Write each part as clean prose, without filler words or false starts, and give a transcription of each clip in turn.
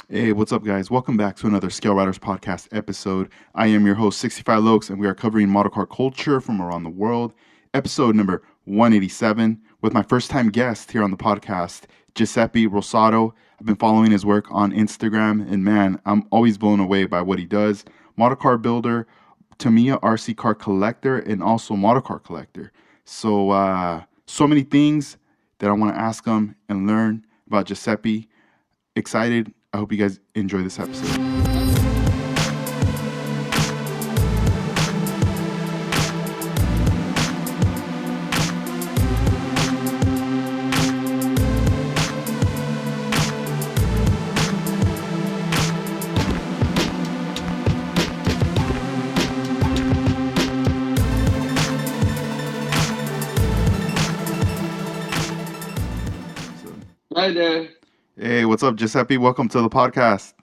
Hey, what's up, guys? Welcome back to another Scale Riders podcast episode. I am your host, 65 Lokes, and we are covering model car culture from around the world. Episode number 187 with my first time guest here on the podcast, Giuseppe Rosato. I've been following his work on Instagram, and man, I'm always blown away by what he does. Model car builder, Tamiya RC car collector, and also model car collector. So many things that I want to ask him and learn about Giuseppe. Excited. I hope you guys enjoy this episode. So, Hi there. hey, what's up, Giuseppe? Welcome to the podcast.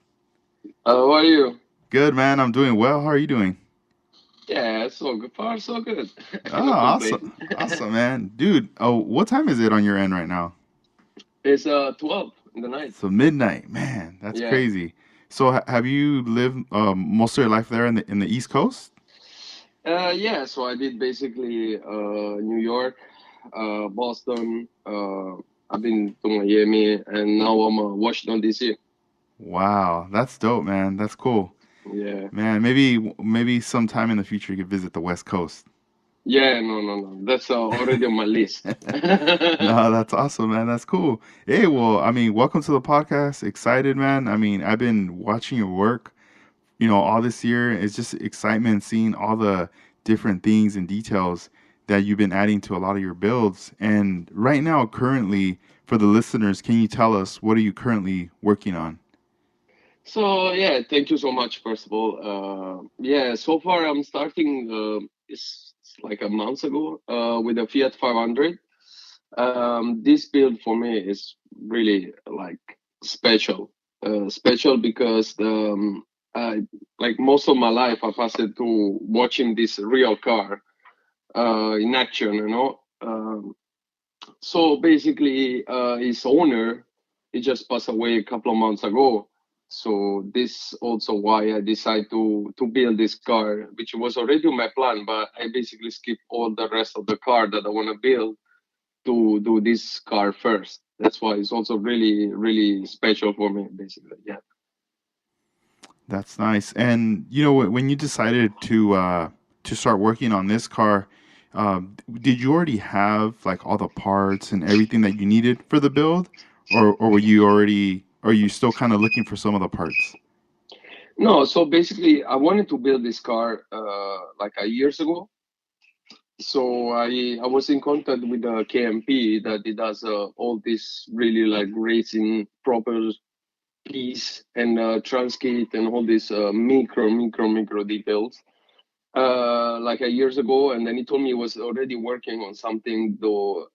How are you? Good, man. I'm doing well. How are you doing? Yeah, so good. Far, so good. I Oh, cannot awesome. complain. Awesome, man. Dude, oh, what time is it on your end right now? It's 12 in the night. So midnight. Man, that's Yeah. crazy. So have you lived most of your life there in the East Coast? Yeah, so I did basically New York, Boston, I've been to Miami, and now I'm Washington, D.C. Wow, that's dope, man. That's cool. Yeah. Man, maybe sometime in the future you could visit the West Coast. Yeah, no. That's already on my list. No, that's awesome, man. That's cool. Hey, well, I mean, welcome to the podcast. Excited, man. I mean, I've been watching your work, all this year. It's just excitement seeing all the different things and details that you've been adding to a lot of your builds. And right now, currently, for the listeners, can you tell us what are you currently working on? So yeah, thank you so much. First of all, yeah. So far, I'm starting. It's like a month ago with a Fiat 500. This build for me is really like special. Special because I, like most of my life, I passed it to watching this real car in action. So basically, his owner, he just passed away a couple of months ago. So this also why I decided to build this car, which was already on my plan, but I basically skipped all the rest of the car that I want to build to do this car first. That's why it's also really, really special for me, basically. Yeah. That's nice. And when you decided to start working on this car, did you already have like all the parts and everything that you needed for the build, or were you already? Are you still kind of looking for some of the parts? No, so basically, I wanted to build this car like a years ago. So I was in contact with the KMP that it does all this really like racing proper piece and transkit and all these micro details like a years ago, and then he told me he was already working on something though,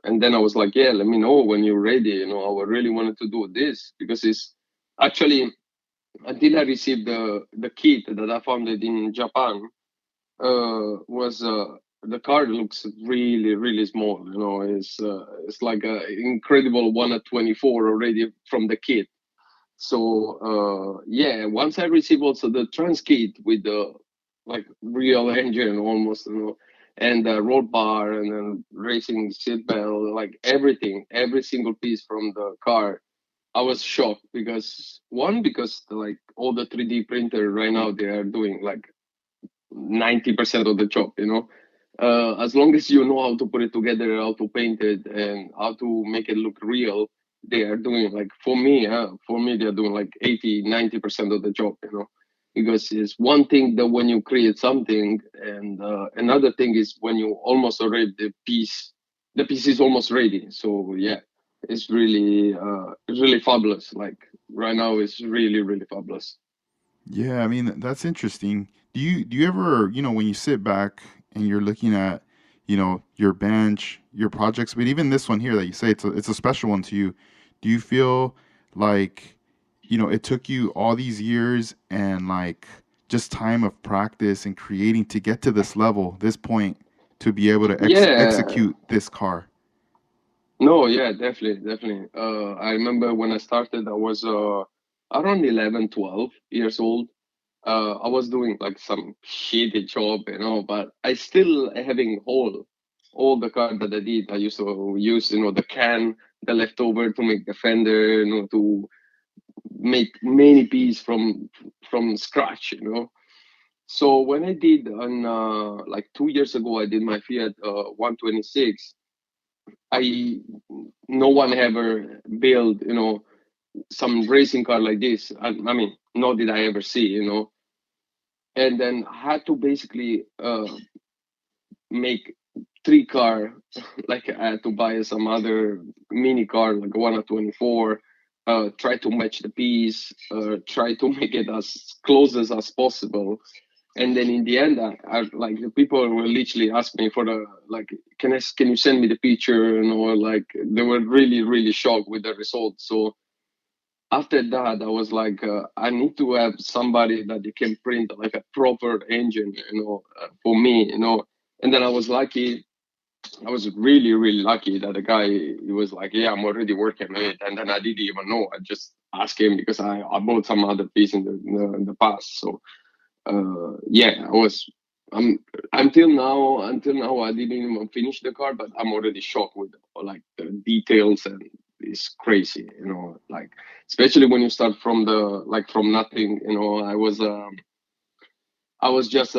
and then I was like, yeah, let me know when you're ready. I really wanted to do this because it's actually until I received the kit that I found it in Japan was the car looks really really small. It's like a incredible 1 at 24 already from the kit. So yeah, once I receive also the trans kit with the like real engine almost, and the roll bar and then racing seat belt, like everything, every single piece from the car, I was shocked because one, because like all the 3D printer right now they are doing like 90% of the job, as long as you know how to put it together, how to paint it, and how to make it look real, they are doing like for me they're doing like 80-90% of the job, because it's one thing that when you create something, and another thing is when you almost already the piece is almost ready. So yeah, it's really fabulous. Like right now, it's really really fabulous. Yeah, I mean that's interesting. Do you ever, when you sit back and you're looking at, your bench, your projects, but even this one here that you say it's a special one to you, do you feel like, it took you all these years and like just time of practice and creating to get to this level, this point, to be able to Yeah. execute this car? No, yeah, definitely. I remember when I started, I was around 11, 12 years old. I was doing like some shitty job, but I still having all the car that I did. I used to use, the can, the leftover to make the fender, to make many pieces from scratch, So when I did on like 2 years ago, I did my Fiat 126. I No one ever built, some racing car like this. I mean, nor did I ever see, and then I had to basically make three car. Like I had to buy some other mini car, like a 124. Try to match the piece. Try to make it as close as possible. And then in the end, like the people were literally asking me for the like, can you send me the picture? Like they were really really shocked with the result. So after that, I was like, I need to have somebody that you can print like a proper engine, for me, And then I was lucky. I was really, really lucky that the guy, he was like, yeah, I'm already working on it. And then I didn't even know. I just asked him because I bought some other piece in the past. So, yeah, I was, um, until now, I didn't even finish the car, but I'm already shocked with like the details, and it's crazy, like, especially when you start from from nothing, I was just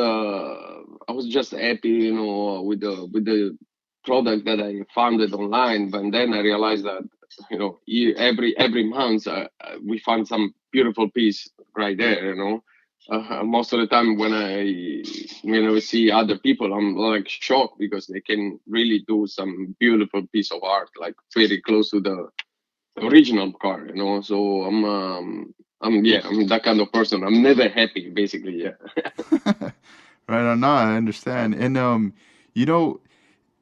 happy, with the product that I found it online. But then I realized that, every month, we find some beautiful piece right there. Most of the time when I see other people, I'm like shocked because they can really do some beautiful piece of art, like very close to the original car. So I'm that kind of person. I'm never happy, basically. Yeah. Right on. No, I understand. And you know,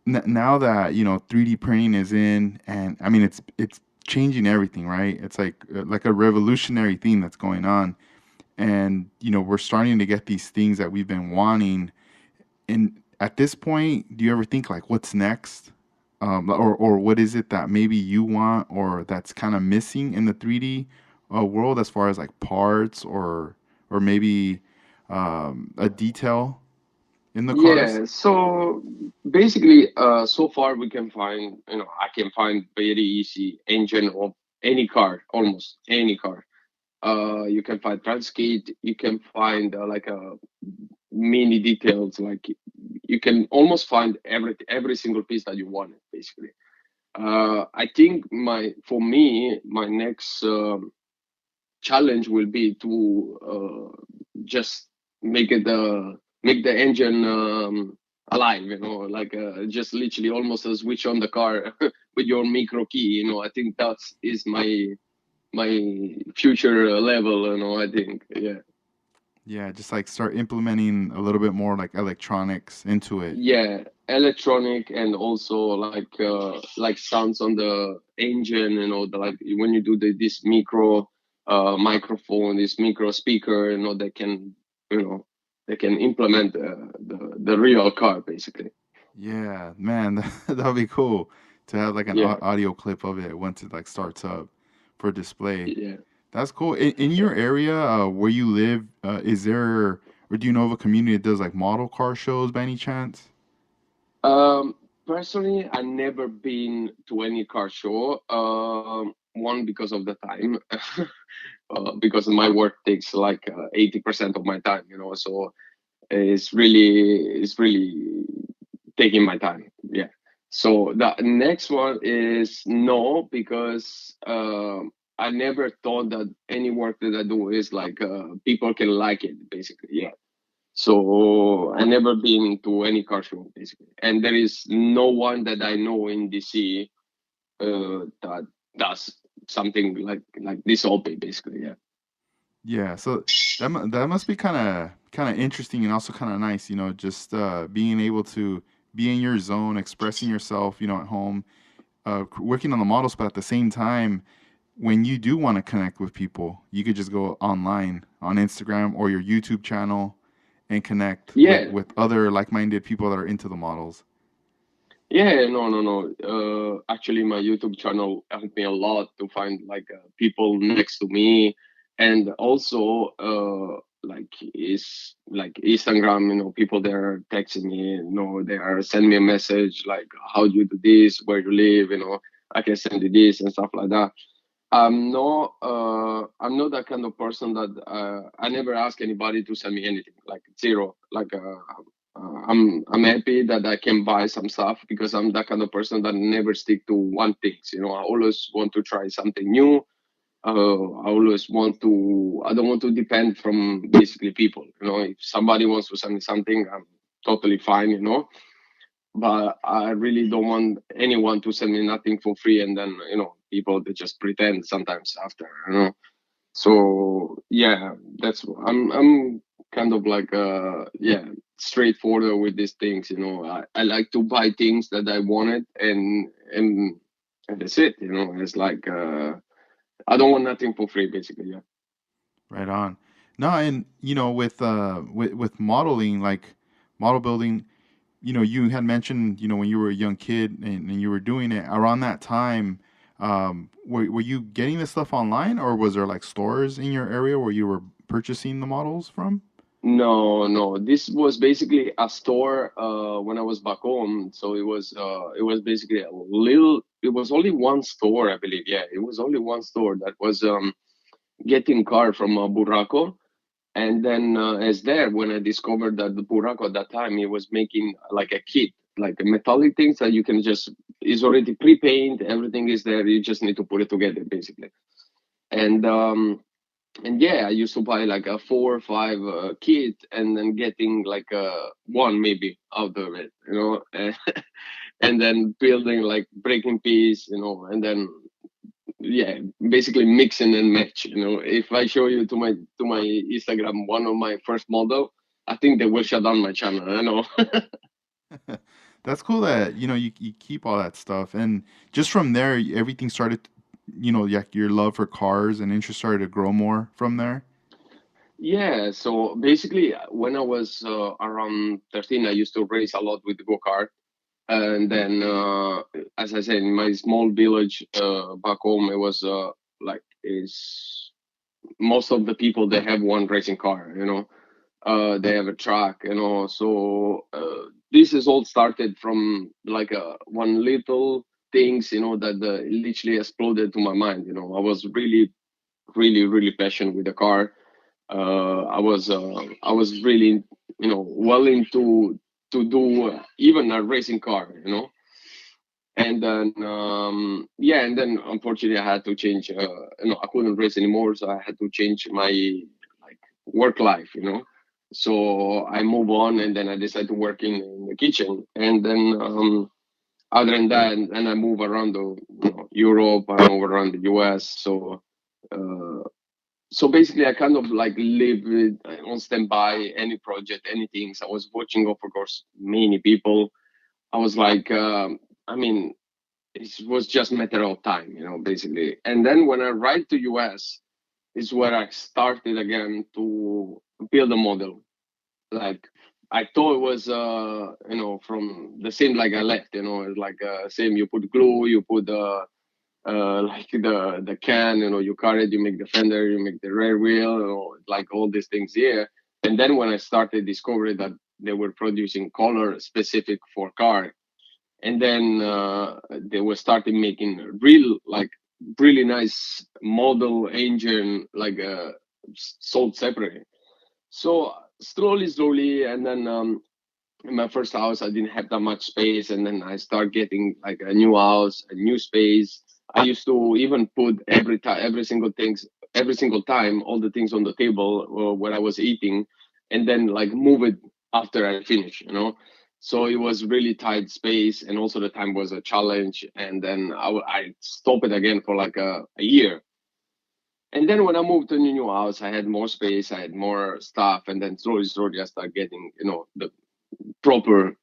now that 3D printing is in, and I mean it's changing everything, right? It's like a revolutionary thing that's going on, and we're starting to get these things that we've been wanting. And at this point, do you ever think like, what's next? Or what is it that maybe you want or that's kind of missing in the 3D world as far as like parts or maybe a detail in the cars? Yeah, so basically, so far we can find, I can find very easy engine of any car, almost any car. You can find transkit, you can find like a mini details, like you can almost find every single piece that you want, basically. I think for me, my next challenge will be to just make it make the engine alive, like just literally almost a switch on the car with your micro key. I think that is my future level. I think, yeah. Yeah, just like start implementing a little bit more like electronics into it. Yeah, electronic, and also like sounds on the engine, like when you do this microphone, this micro speaker, you know, they can implement the real car, basically. Yeah, man, that'd be cool to have like an Yeah, audio clip of it once it like starts up for display. yeah. That's cool. In So, your area where you live, is there or do you know of a community that does like model car shows by any chance? um, personally, I never been to any car show. One, because of the time, because my work takes like 80% of my time, so it's really taking my time. Yeah. So the next one is no, because I never thought that any work that I do is like people can like it, basically. Yeah. So I never been to any car show, basically, and there is no one that I know in DC that does something like this hobby, basically. Yeah. Yeah, so that must be kind of interesting and also kind of nice, just being able to be in your zone, expressing yourself, at home, working on the models, but at the same time, when you do want to connect with people, you could just go online on Instagram or your YouTube channel and connect with Yeah. other like-minded people that are into the models. Yeah, no, no, no. Actually, my YouTube channel helped me a lot to find like people next to me, And also like is like Instagram, people there texting me, they are sending me a message like, how do you do this, where you live, I can send you this and stuff like that. I'm not that kind of person that I never ask anybody to send me anything, like zero. Like I'm happy that I can buy some stuff because I'm that kind of person that never stick to one thing. I always want to try something new. I don't want to depend from basically people. If somebody wants to send me something, I'm totally fine. But I really don't want anyone to send me nothing for free, and then people they just pretend sometimes after. So yeah, that's I'm kind of like yeah, straightforward with these things. I like to buy things that I wanted, and that's it. It's like I don't want nothing for free, basically. Yeah. Right on. No, and with modeling, like model building, you had mentioned, when you were a young kid and you were doing it around that time. Were you getting this stuff online, or was there like stores in your area where you were purchasing the models from? No, no. This was basically a store when I was back home. So it was basically a little. It was only one store, I believe. Yeah, it was only one store that was getting car from Burraco. And then as there, when I discovered that the Burraco at that time, he was making like a kit, like a metallic things that you can just is already pre-paint. Everything is there. You just need to put it together, basically. And yeah, I used to buy like a 4 or 5 kit and then getting like one maybe out of it, and then building like breaking piece, and then yeah, basically mixing and match. If I show you to my Instagram one of my first model, I think they will shut down my channel. That's cool that you keep all that stuff, and just from there, everything started. Like your love for cars and interest started to grow more from there. Yeah, so basically, when I was around 13, I used to race a lot with the go-kart. And then, as I said, in my small village back home, it was like is most of the people they have one racing car. They have a track. So this is all started from like one little things. That literally exploded to my mind. I was really, really, really passionate with the car. I was really willing to do even a racing car. And then yeah, and then unfortunately I had to change. I couldn't race anymore, so I had to change my like work life. So I move on, and then I decided to work in the kitchen, and then other than that, and I move around the Europe, I move around the US. Uh, so basically, I kind of like live on standby, any project, anything. So I was watching, of course, many people. I was like, I mean, it was just a matter of time, basically. And then when I arrived to US, is where I started again to build a model. Like I thought it was, from the same like I left, it's like same. You put glue, you put like the can, you cut it, you make the fender, you make the rear wheel, like all these things here. And then when I started discovering that they were producing color specific for car, and then they were starting making real like really nice model engine like sold separately. So slowly, and then in my first house I didn't have that much space, and then I start getting like a new house, a new space. I used to even put every single time all the things on the table where I was eating, and then like move it after I finish. So it was really tight space, and also the time was a challenge. And then I stopped it again for like a year. And then when I moved to a new house, I had more space, I had more stuff, and then slowly I started getting, the proper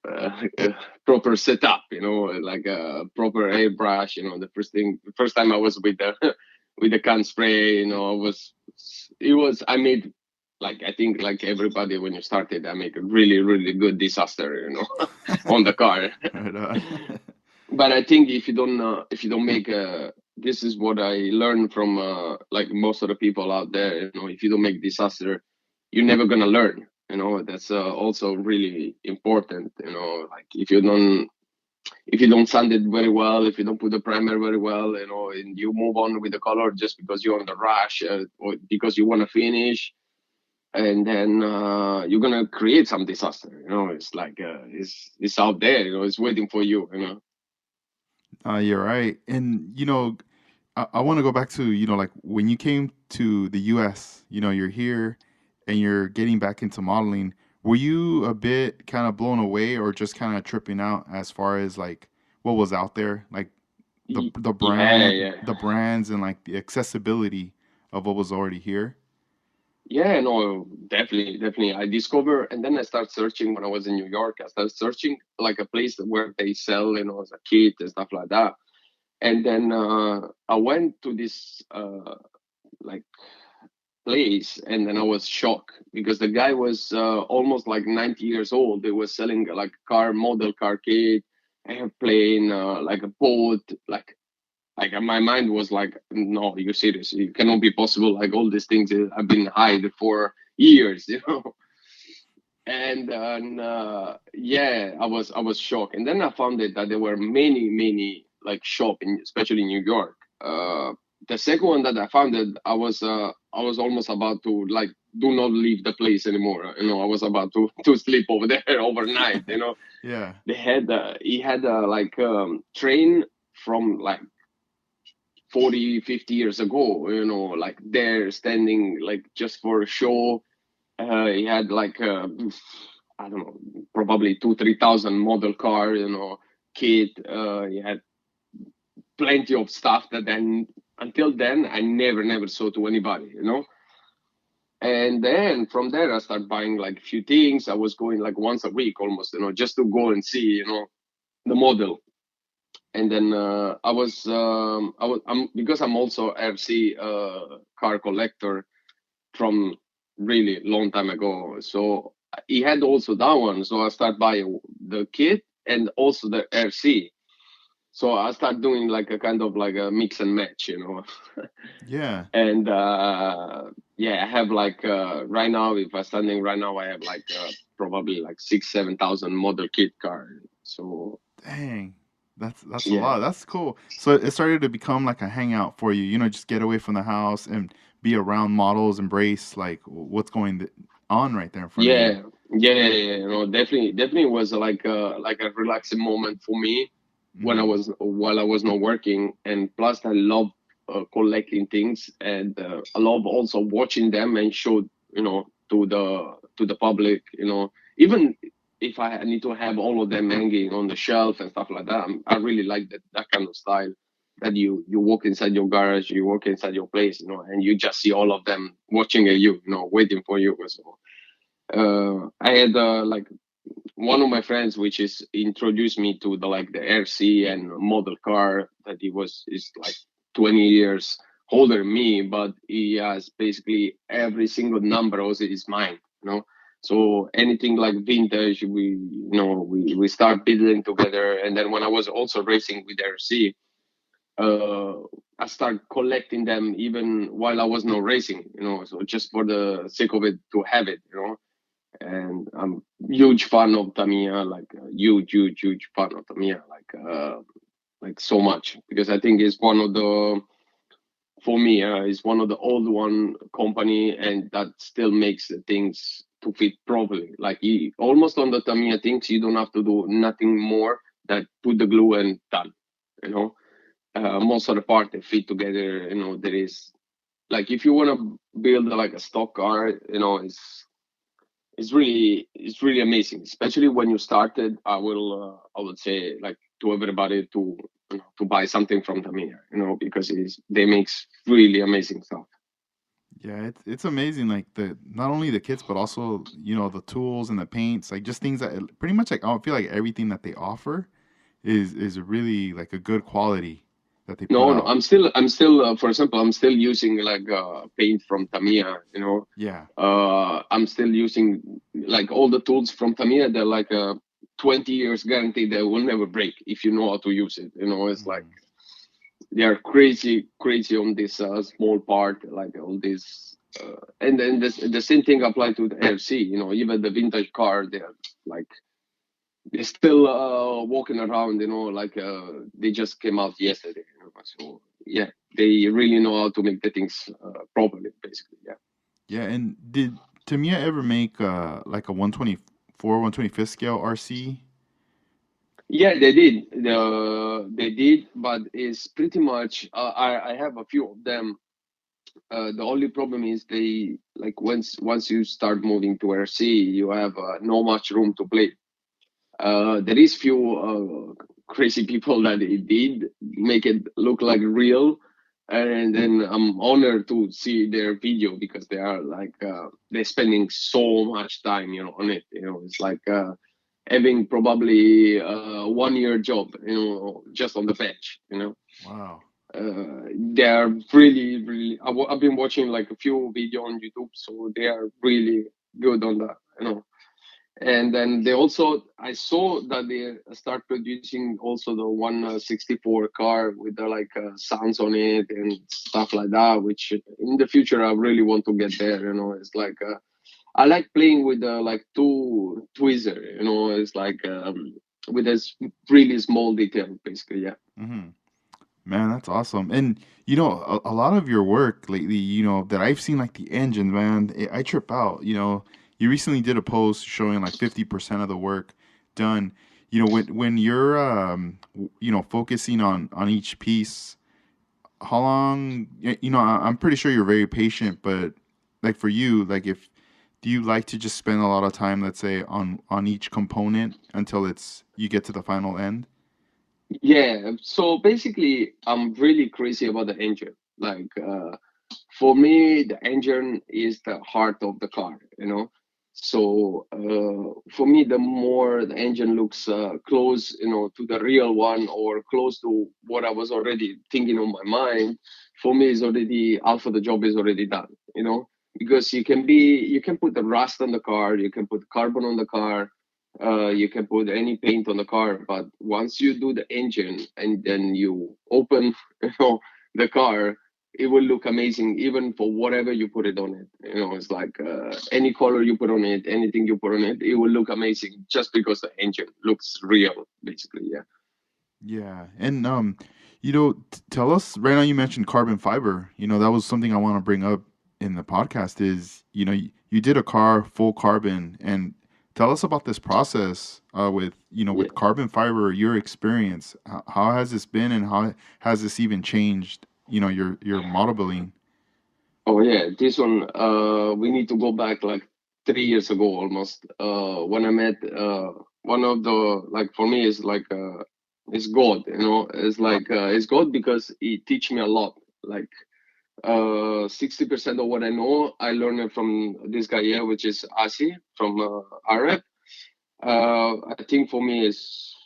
proper setup, like a proper airbrush. The first time I was with the with the can spray, I made, like, I think like everybody when you started, I make a really really good disaster, on the car. Right on. But I think if you don't make this is what I learned from like most of the people out there. You know, if you don't make disaster, you're never gonna learn. You know, that's also really important. You know, like if you don't sand it very well, if you don't put the primer very well, you know, and you move on with the color just because you're on the rush or because you want to finish, and then you're gonna create some disaster. You know, it's like it's out there. You know, it's waiting for you. You know. You're right. And, I want to go back to, like when you came to the US, you're here and you're getting back into modeling. Were you a bit kind of blown away or just kind of tripping out as far as like what was out there? Like Yeah, yeah. the brands and like the accessibility of what was already here? Yeah, no, definitely, definitely. I discover, and then I start searching when I was in New York. I started searching like a place where they sell, you know, as a kit and stuff like that. And then I went to this like place, and then I was shocked because the guy was almost like 90 years old. They were selling like car model car kit, airplane, like a boat, like my mind was like, no, you're serious. It cannot be possible. Like all these things have been hid for years, you know. And yeah, I was shocked. And then I found it that there were many like shop in especially in New York. The second one that I found it, I was almost about to like do not leave the place anymore. You know, I was about to sleep over there overnight. You know, Yeah. he had like train from like 40, 50 years ago, you know, like there standing like just for a show. He had like, I don't know, probably 3,000 model car, you know, kit. He had plenty of stuff that then, until then, I never saw to anybody, you know. And then from there, I started buying like a few things. I was going like once a week almost, you know, just to go and see, you know, the model. And then I'm because I'm also RC car collector from really long time ago. So he had also that one. So I start buying the kit and also the RC. So I start doing like a kind of like a mix and match, you know. Yeah. And yeah, I have like right now, if I'm standing right now, I have like probably like 6, 7 thousand model kit car. So Dang. That's a yeah. lot. That's cool. So it started to become like a hangout for you, just get away from the house and be around models, embrace like what's going on right there in front of you. Yeah. You know, definitely was like a relaxing moment for me when I Hmm. was while I was not working, and plus I love collecting things, and I love also watching them and show, you know, to the public, you know, even if I need to have all of them hanging on the shelf and stuff like that. I really like that kind of style. That you walk inside your garage, you walk inside your place, you know, and you just see all of them watching at you, you know, waiting for you. So I had like one of my friends, which is introduced me to the like the RC and model car that he was is like 20 years older than me, but he has basically every single number also is mine, you know. So anything like vintage, we start building together. And then when I was also racing with RC, uh, I started collecting them even while I was not racing, you know. So just for the sake of it, to have it, you know. And I'm huge fan of Tamiya, like a huge fan of Tamiya, like so much, because I think it's one of the for me it's one of the old one company, and that still makes the things to fit properly. Like almost on the Tamiya things, you don't have to do nothing more than put the glue and done. You know, most of the part they fit together. You know, there is like if you want to build like a stock car, you know, it's really amazing, especially when you started. I would say like to everybody to to buy something from Tamiya, you know, because they makes really amazing stuff. Yeah, it's amazing. Like the not only the kits, but also the tools and the paints, like just things that pretty much like I feel like everything that they offer is really like a good quality that they put No, out. I'm still for example, I'm still using like paint from Tamiya, you know. Yeah. I'm still using like all the tools from Tamiya. They're like a 20 years guarantee they will never break if you know how to use it, you know. It's like Hmm. they are crazy on this small part, like all this. And then the same thing apply to the RC. Even the vintage car, they're like they're still walking around. Like they just came out yesterday. So yeah, they really know how to make the things properly, basically. Yeah. Yeah, and did Tamiya ever make like a 124, 125th scale RC? Yeah, they did. They did, but it's pretty much. I have a few of them. The only problem is they like once you start moving to RC, you have no much room to play. There is few crazy people that it did make it look like real, and then I'm honored to see their video because they are like they're spending so much time, on it. It's like having probably 1 year job, just on the bench. Wow. They are really, really. I've been watching like a few video on YouTube, so they are really good on that. And then they also, I saw that they start producing also the 164 car with the like sounds on it and stuff like that. Which in the future I really want to get there. It's like I like playing with like two tweezer. It's like with this really small detail, basically. Yeah. Hmm. Man, that's awesome. And a lot of your work lately, that I've seen, like the engines, man, I trip out. You recently did a post showing like 50% of the work done. When you're focusing on each piece, how long? I'm pretty sure you're very patient, but like for you, like if do you like to just spend a lot of time, let's say, on each component until it's you get to the final end? Yeah, so basically, I'm really crazy about the engine. Like, for me, the engine is the heart of the car, So, for me, the more the engine looks close, to the real one or close to what I was already thinking on my mind, for me, is already half of the job is already done, Because you can put the rust on the car, you can put carbon on the car, you can put any paint on the car, but once you do the engine and then you open, the car, it will look amazing even for whatever you put it on it. It's like any color you put on it, anything you put on it, it will look amazing just because the engine looks real, basically. Yeah. Yeah, and tell us right now. You mentioned carbon fiber. That was something I want to bring up in the podcast. Is you did a car full carbon, and tell us about this process with Yeah. with carbon fiber. Your experience. How has this been, and how has this even changed? Your model building. Oh yeah, this one. We need to go back like 3 years ago almost. When I met one of the like for me is like it's God. It's like it's God because he teach me a lot. Like 60% of what I know, I learned it from this guy here, which is Asi from Arab. I think for me is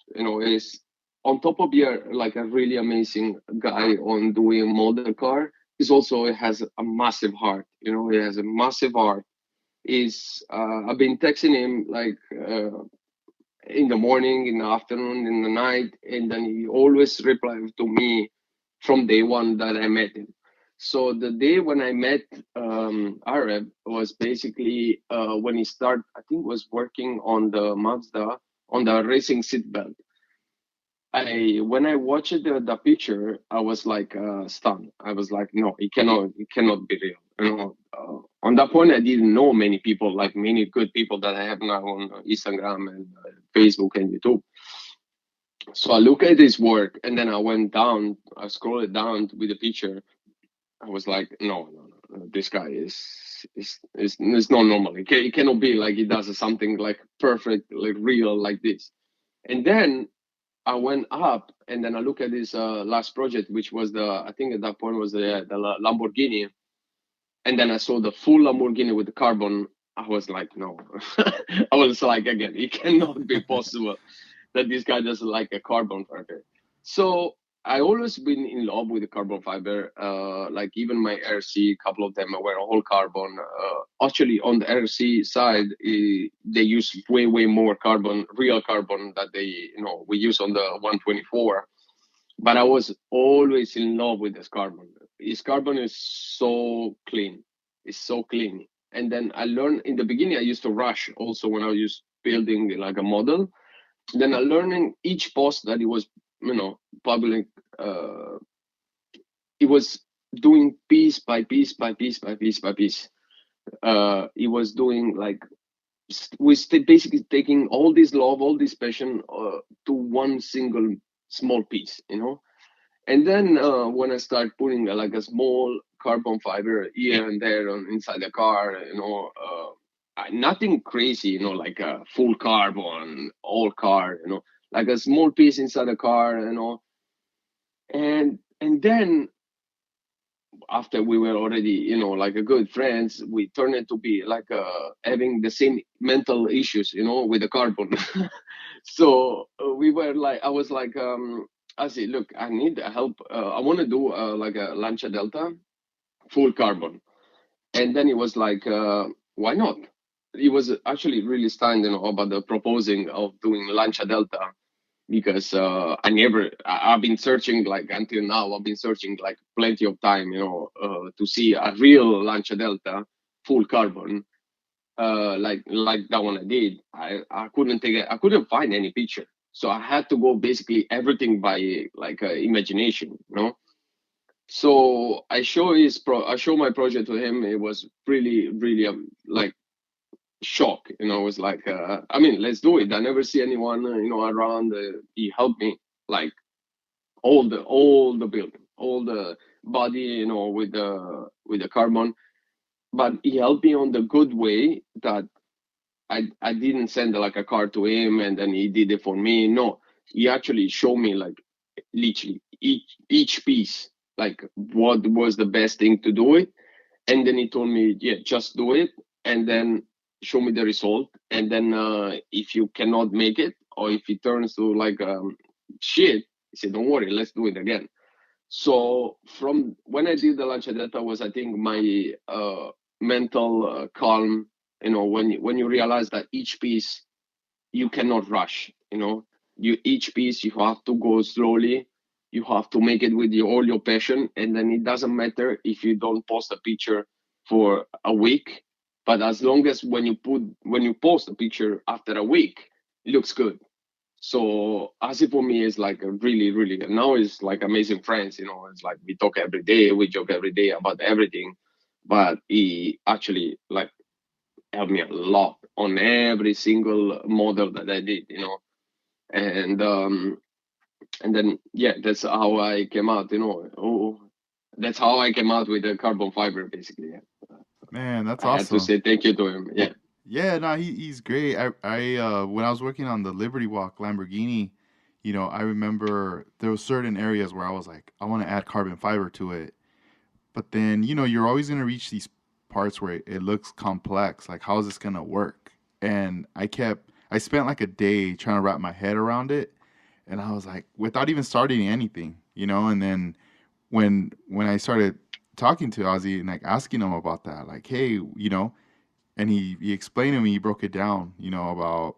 on top of being like a really amazing guy on doing model car, is also has a massive heart. He has a massive heart. Is I've been texting him like in the morning, in the afternoon, in the night, and then he always replied to me from day one that I met him. So the day when I met Arab was basically when he started, I think, was working on the Mazda on the racing seat belt. I when I watched the picture, I was like stunned. I was like, no, it cannot be real. On that point, I didn't know many people, like many good people that I have now on Instagram and Facebook and YouTube. So I look at his work, and then I went down. I scrolled down with the picture. I was like, no, no, no, no, this guy is not normal. It cannot be like he does something like perfect, like real, like this. And then I went up, and then I look at this last project, which was I think at that point was the Lamborghini, and then I saw the full Lamborghini with the carbon. I was like, no, I was like, again, it cannot be possible that this guy doesn't like a carbon fiber. So I always been in love with the carbon fiber. Like even my RC, a couple of them were all carbon. Actually, on the RC side, they use way more carbon, real carbon that we use on the 124. But I was always in love with this carbon. His carbon is so clean. It's so clean. And then I learned in the beginning, I used to rush also when I was building like a model. Then I learned in each post that it was, public, uh, it was doing piece by piece by piece by piece by piece. It was doing like, basically taking all this love, all this passion to one single small piece. And then when I start putting like a small carbon fiber here and there on inside the car, nothing crazy, like a full carbon, all car, like a small piece inside the car, and then after we were already, like a good friends, we turned it to be like having the same mental issues, with the carbon. So we were like, I was like, I said, look, I need help. I want to do like a Lancia Delta full carbon. And then it was like, why not? It was actually really stunned, about the proposing of doing Lancia Delta because I've been searching like until now, I've been searching like plenty of time, to see a real Lancia Delta full carbon, like that one I did. I couldn't take it. I couldn't find any picture, so I had to go basically everything by like imagination. So I show my project to him. It was really, really like shock. It was like, I mean, let's do it. I never see anyone, around. He helped me like all the building, all the body, with the carbon. But he helped me on the good way that I didn't send like a card to him and then he did it for me. No, he actually showed me like literally each piece, like what was the best thing to do it. And then he told me, yeah, just do it and then show me the result. And then if you cannot make it or if it turns to like shit, he said, don't worry, let's do it again. So from when I did the Lanciadetta was, I think, my mental calm. When you realize that each piece you cannot rush. Each piece you have to go slowly. You have to make it with all your passion, and then it doesn't matter if you don't post a picture for a week. But as long as when you post a picture after a week, it looks good. So Asi for me is like a really, really now it's like amazing friends. It's like we talk every day, we joke every day about everything. But he actually like helped me a lot on every single model that I did. And and then yeah, that's how I came out. Oh, that's how I came out with the carbon fiber basically. Yeah. Man, that's I had to awesome. say thank you to him. Yeah. Yeah, no, he's great. I when I was working on the Liberty Walk Lamborghini, I remember there was certain areas where I was like, I want to add carbon fiber to it. But then, you're always gonna reach these parts where it looks complex. Like, how is this gonna work? And I spent like a day trying to wrap my head around it, and I was like, without even starting anything. And then when I started talking to Ozzy and like asking him about that, like, hey. And he explained to me, he broke it down, about,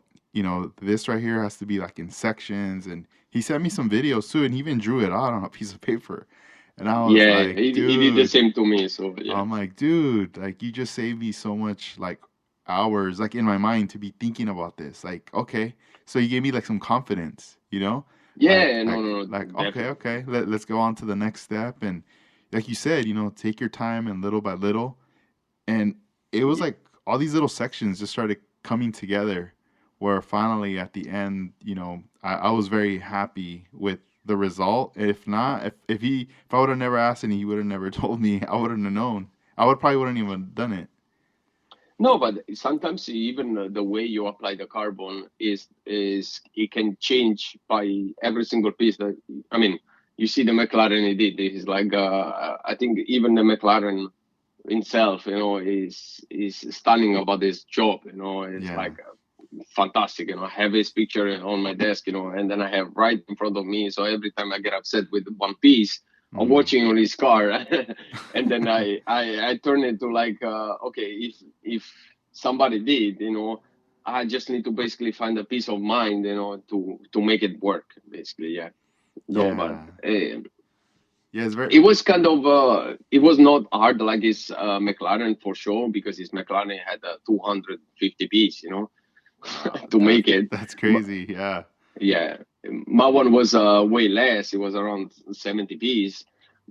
this right here has to be like in sections. And he sent me some videos too, and he even drew it out on a piece of paper. And I was Yeah, like, he did the dude, same to me. So yeah. like, you just saved me so much, like, hours, like, in my mind to be thinking about this. Like, okay. So you gave me like some confidence. Like, Yeah, no, like, no, no, like, okay, definitely. okay, let's go on to the next step. And like you said, take your time and little by little, and it was Yeah. like all these little sections just started coming together where finally at the end, I was very happy with the result. If not, if I would have never asked and he would have never told me, I wouldn't have known. I would probably wouldn't even done it. No, but sometimes even the way you apply the carbon is it can change by every single piece. That I mean, you see the McLaren he did. It's like I think even the McLaren himself, is stunning about this job. It's Yeah. like fantastic. I have his picture on my desk. And then I have right in front of me. So every time I get upset with one piece, I'm Mm. watching on his car, and then I turn it to like, okay, if somebody did, I just need to basically find a peace of mind, to make it work. Basically, yeah. No, but Yeah. Yeah, it's very it was kind of it was not hard like his McLaren for sure, because his McLaren had a 250 piece, wow. to make it. That's crazy. Yeah. Yeah, my one was way less. It was around 70 Ps,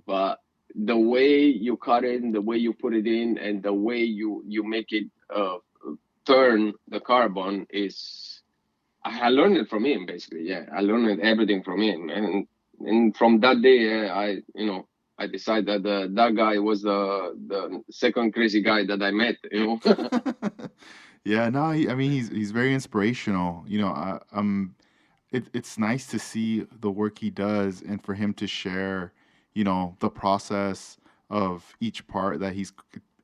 but the way you cut it, and the way you put it in, and the way you make it turn the carbon is, I learned it from him basically. Yeah, I learned everything from him, and from that day, I decided that that guy was the second crazy guy that I met. Yeah, no, I mean he's very inspirational. It's nice to see the work he does and for him to share, the process of each part that he's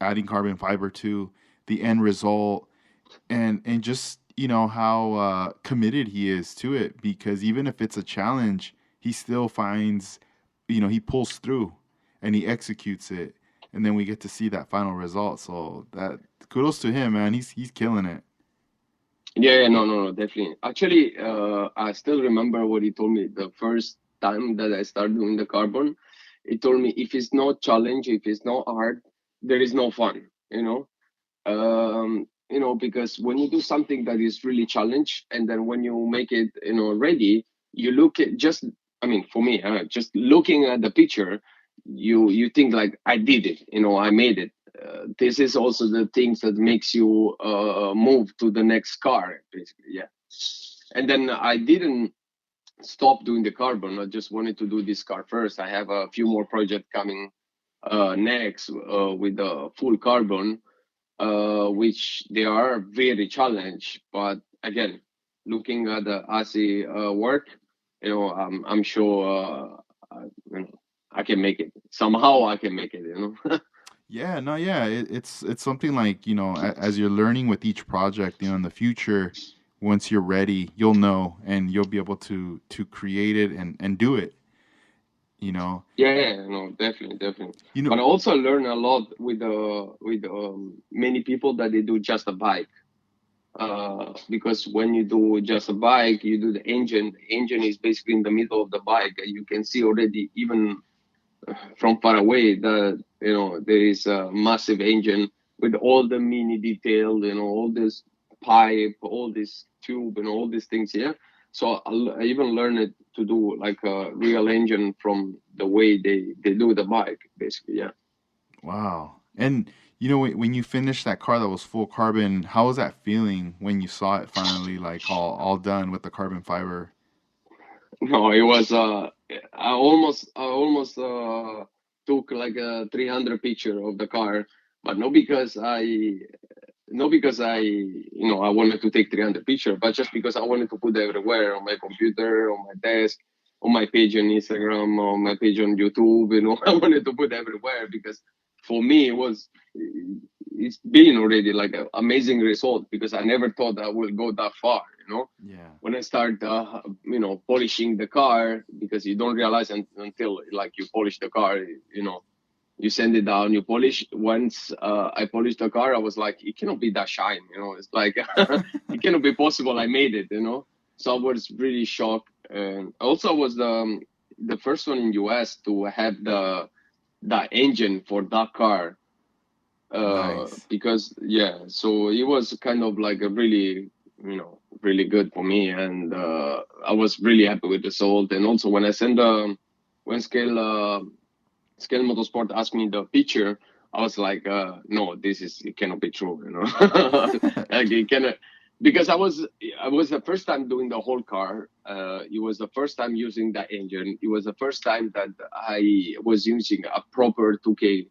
adding carbon fiber to, the end result, and just how committed he is to it, because even if it's a challenge, he still finds, he pulls through and he executes it, and then we get to see that final result. So that kudos to him, man. He's killing it. Yeah, yeah, no, no, no, definitely. Actually, I still remember what he told me the first time that I started doing the carbon. He told me, if it's not challenge, if it's not hard, there is no fun, because when you do something that is really challenge, and then when you make it, ready, you look at just, I mean, for me, just looking at the picture, you think like, I did it, I made it. This is also the things that makes you move to the next car, basically. Yeah. And then I didn't stop doing the carbon. I just wanted to do this car first. I have a few more projects coming next with the full carbon, which they are very challenged. But again, looking at the ASI work, I'm sure I can make it. Somehow I can make it. Yeah, no, yeah, it's something like, as you're learning with each project, in the future, once you're ready, you'll know and you'll be able to create it and do it, you know. Yeah, yeah, no, definitely, definitely. You But know, I also learn a lot with many people that they do just a bike. Because when you do just a bike, you do the engine. The engine is basically in the middle of the bike. You can see already, even from far away, that there is a massive engine with all the mini detail, all this pipe, all this tube, and all these things here. So I even learned it to do like a real engine from the way they do the bike, basically. Yeah. wow. And when you finished that car that was full carbon, how was that feeling when you saw it finally, like all done with the carbon fiber? No, it was I almost took like a 300 picture of the car, but not because I wanted to take 300 picture, but just because I wanted to put everywhere, on my computer, on my desk, on my page on Instagram, on my page on YouTube. I wanted to put everywhere because for me it's been already like an amazing result, because I never thought I would go that far. Yeah. When I start, polishing the car, because you don't realize until like you polish the car, you send it down, you polish. Once I polished the car, I was like, it cannot be that shine, it's like, it cannot be possible I made it. So I was really shocked. And also I was the first one in US to have the engine for that car, Nice. because yeah, so it was kind of like a really, really good for me. And I was really happy with the result. And also when I sent when Scale Motorsport asked me the picture, I was like, no, it cannot be true, like it cannot, because I was the first time doing the whole car. It was the first time using that engine. It was the first time that I was using a proper 2K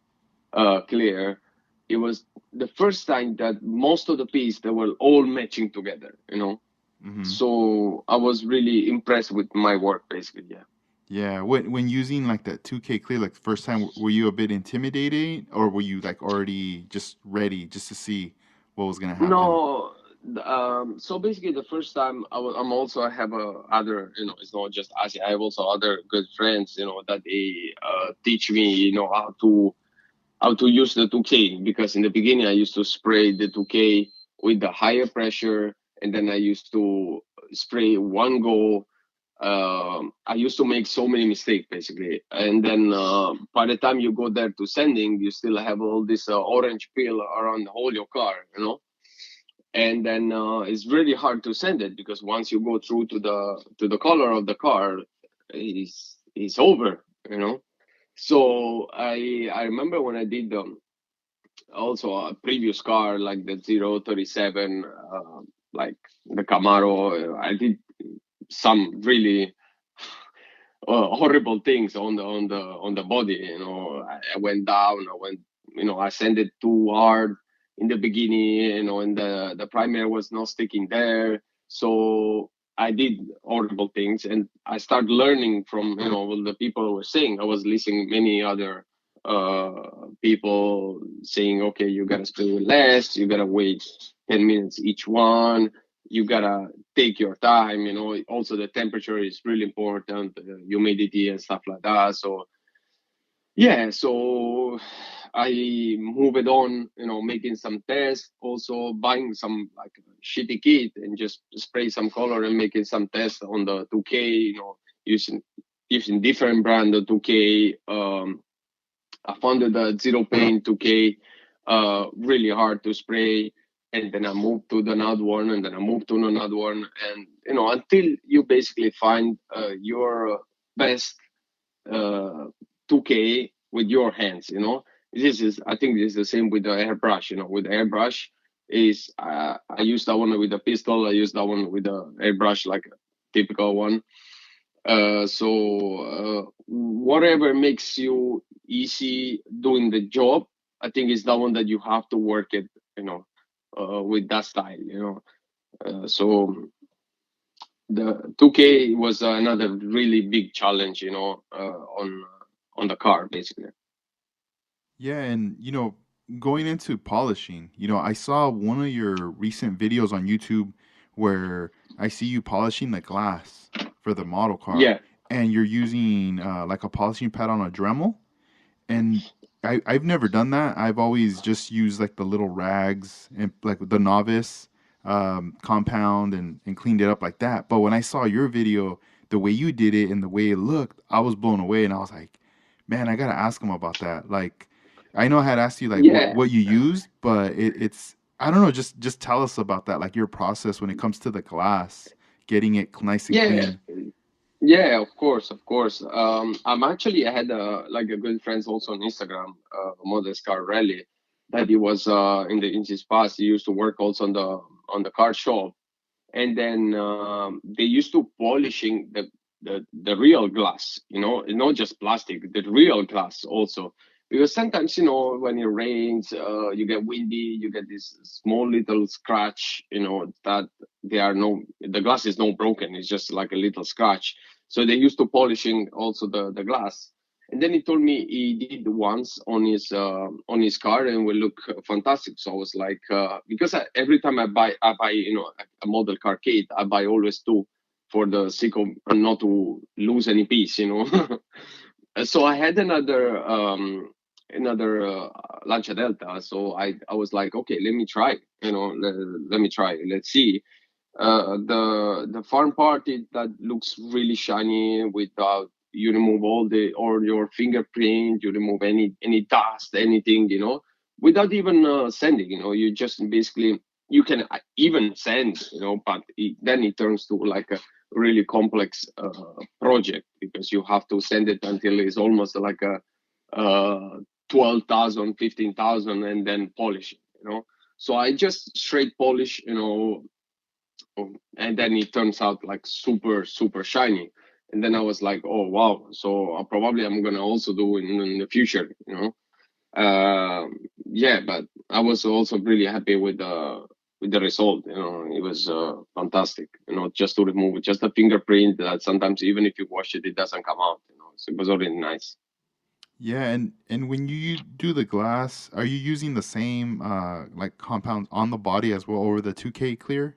clear. It was the first time that most of the pieces they were all matching together. Hmm. So I was really impressed with my work, basically. Yeah. Yeah, when using like that 2K clear, like the first time, were you a bit intimidated, or were you like already just ready just to see what was gonna happen? No, so basically the first time I'm also, I have other, it's not just Asia. I have also other good friends, that they teach me, how to use the 2K, because in the beginning I used to spray the 2K with the higher pressure, and then I used to spray one go. I used to make so many mistakes basically, and then by the time you go there to sending, you still have all this orange peel around the whole your car, and then it's really hard to send it because once you go through to the color of the car, it's over, So I remember when I did also a previous car like the 037, like the Camaro. I did some really horrible things on the body. I went down. I went. I sent it too hard in the beginning. And the primer was not sticking there. So I did horrible things, and I started learning from what the people were saying. I was listening many other people saying, okay, you gotta spray with less. You gotta wait 10 minutes each one. You gotta take your time. Also the temperature is really important, humidity and stuff like that. So yeah, so I moved on, making some tests, also buying some like shitty kit and just spray some color and making some tests on the 2K, using different brand of 2K. I found the zero paint 2K really hard to spray, and then I moved to the another one, and then I moved to another one, and until you basically find your best 2K with your hands. This is I think this is the same with the airbrush. With the airbrush is I use that one with the pistol. I use that one with the airbrush like a typical one. So whatever makes you easy doing the job, I think is the one that you have to work it, with that style, So the 2K was another really big challenge, on the car basically. Yeah, and going into polishing, I saw one of your recent videos on YouTube where I see you polishing the glass for the model car, Yeah, and you're using like a polishing pad on a Dremel. And I've never done that. I've always just used like the little rags and like the novice compound and cleaned it up like that. But when I saw your video, the way you did it and the way it looked, I was blown away, and I was like, man, I gotta ask him about that. Like, I know I had asked you like what yeah, what you used, but it's I don't know. Just tell us about that, like your process when it comes to the glass, getting it nice and yeah. clean. Yeah, of course, of course. I'm actually I had like a good friends also on Instagram, Modest Car Rally, that he was in his past. He used to work also on the car shop, and then they used to polishing the real glass, not just plastic, the real glass also. Because sometimes when it rains, you get windy, you get this small little scratch, that they are no the glass is not broken, it's just like a little scratch. So they used to polishing also the glass. And then he told me he did once on his car and will look fantastic. So I was like, because every time I buy a model car kit, I buy always two for the sake of not to lose any piece. So I had another Lancia Delta. So I was like, okay, let me try. Let me try. Let's see. The fun part is that looks really shiny without you remove all your fingerprint, you remove any dust, anything, without even sending. You just basically you can even send, but then it turns to like a really complex project because you have to send it until it's almost like a 12,000, 15,000, and then polish it. So I just straight polish, and then it turns out like super super shiny, and then I was like, oh wow, so probably I'm gonna also do in the future. Yeah, but I was also really happy with the result. It was fantastic. Just to remove just a fingerprint that sometimes even if you wash it, it doesn't come out. So it was already nice. Yeah, and when you do the glass, are you using the same like compounds on the body as well over the 2K clear?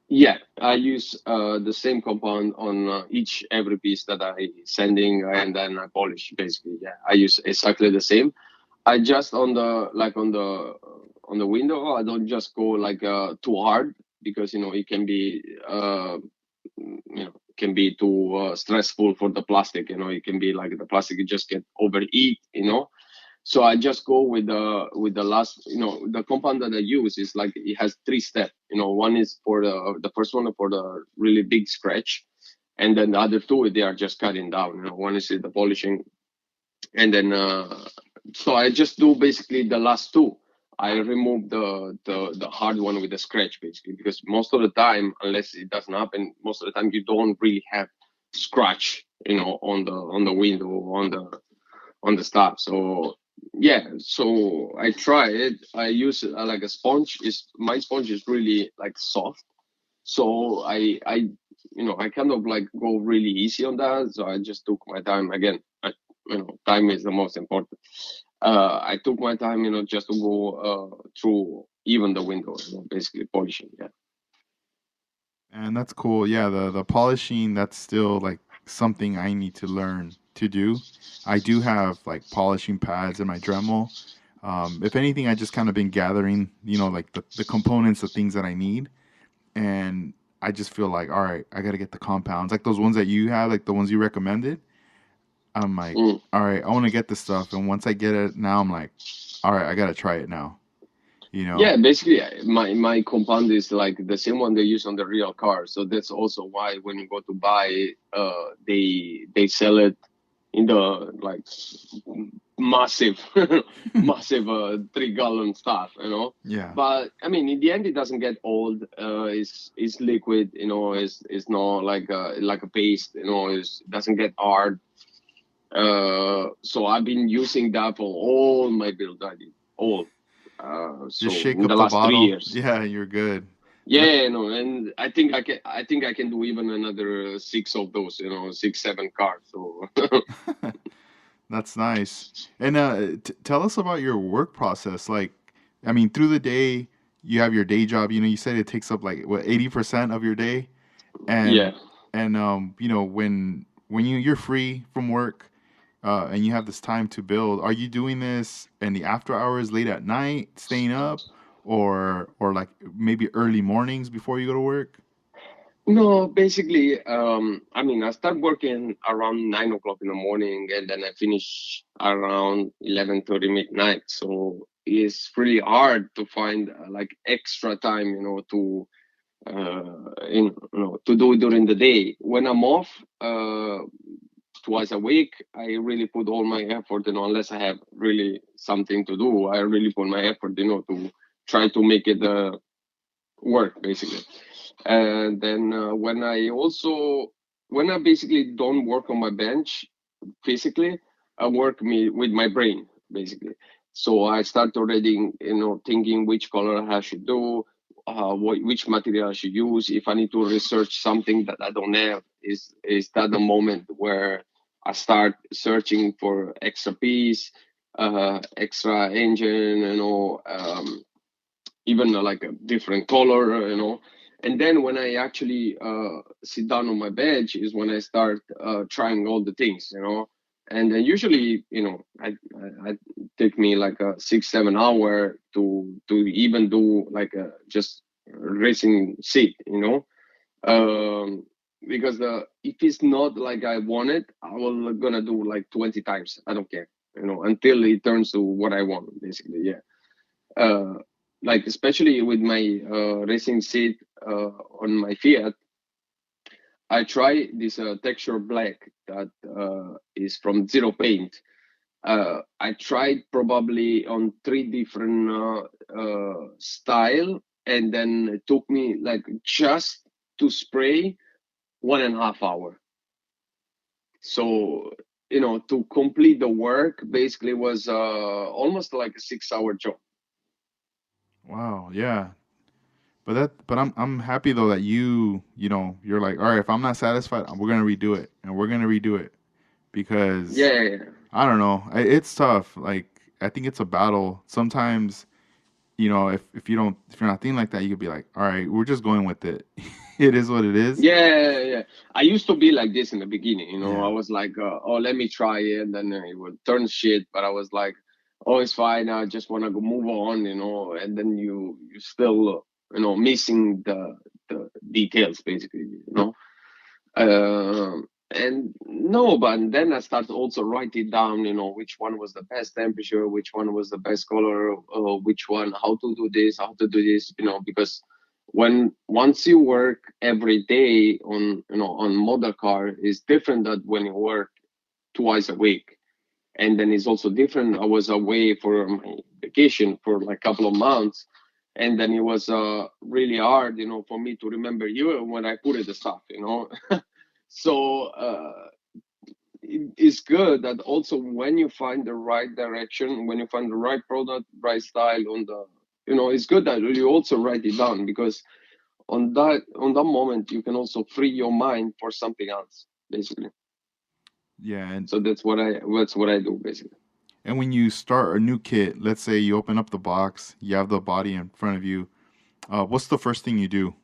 Yeah, I use the same compound on each every piece that I sending, and then I polish. Basically, yeah, I use exactly the same. I just on the like on the window, I don't just go like too hard because it can be can be too stressful for the plastic. It can be like the plastic just get overheat. So I just go with the last, the compound that I use is like it has three steps. One is for the first one for the really big scratch, and then the other two they are just cutting down. One is the polishing, and then so I just do basically the last two. I remove the hard one with the scratch basically, because most of the time, unless it doesn't happen, most of the time you don't really have scratch, on the window, on the stuff. So yeah, so I try it. I use like a sponge. Is my sponge is really like soft, so I kind of like go really easy on that. So I just took my time again. Time is the most important. I took my time, just to go through even the window, basically polishing. Yeah. And that's cool. Yeah, the polishing, that's still like something I need to learn to do. I do have like polishing pads in my Dremel. If anything, I just kind of been gathering, like the components, the things that I need, and I just feel like, all right, I got to get the compounds, like those ones that you have, like the ones you recommended. I'm like, Mm. all right, I want to get this stuff, and once I get it, now I'm like, all right, I got to try it now. You know? Yeah, basically, my compound is like the same one they use on the real car. So that's also why when you go to buy, they sell it in the like massive, massive 3 gallon stuff. Yeah. But I mean, in the end, it doesn't get old. It's liquid. It's not like a paste. It doesn't get hard. So I've been using that for all my build I did, all. Just So shake in up the the last three bottle. years, Yeah, you're good. That yeah, no, and I think I can. I think I can do even another six of those. 6, 7 cars. So that's nice. And tell us about your work process. Like, I mean, through the day, you have your day job. You said it takes up like what 80% of your day, yeah. and when you're free from work, and you have this time to build, are you doing this in the after hours, late at night, staying up, or like maybe early mornings before you go to work? No, basically, I mean, I start working around 9 o'clock in the morning, and then I finish around 11:30 midnight. So it's really hard to find like extra time, to do during the day. When I'm off, twice a week, I really put all my effort, unless I have really something to do, I really put my effort, to try to make it work basically. And then when I basically don't work on my bench physically, I work with my brain basically. So I start already, thinking which color I should do, which material I should use. If I need to research something that I don't have, is that the moment where I start searching for extra piece, extra engine, even like a different color, And then when I actually sit down on my bench is when I start trying all the things, And then usually, I take me like a 6, 7 hour to even do like a just racing seat, because if it's not like I want it, I will gonna do like 20 times. I don't care, until it turns to what I want, basically. Yeah. uh, like especially with my racing seat on my Fiat, I try this texture black that is from Zero Paint. I tried probably on 3 different style, and then it took me like just to spray 1.5 hour. So to complete the work basically was almost like a 6 hour job. Wow, yeah. But I'm happy though that you're like, all right, if I'm not satisfied, we're gonna redo it, and we're gonna redo it because Yeah, yeah, I don't know, it's tough. Like I think it's a battle sometimes. If you're not thinking like that, you could be like, all right, we're just going with it. It is what it is. yeah. I used to be like this in the beginning. I Yeah. was like, oh, let me try it, and then it would turn shit. But I was like, oh, it's fine. I just want to go move on, And then you still, missing the details, basically. And no, but then I started also writing down, which one was the best temperature, which one was the best color, which one, how to do this, how to do this, because when once you work every day on model car is different than when you work twice a week. And then it's also different. I was away for my vacation for like a couple of months, and then it was really hard, for me to remember you when I put it the stuff. So it's good that also when you find the right direction, when you find the right product, right style on the, it's good that you also write it down, because on that moment you can also free your mind for something else, basically. Yeah, So that's what I do basically. and when you start a new kit, let's say you open up the box, you have the body in front of you. What's the first thing you do?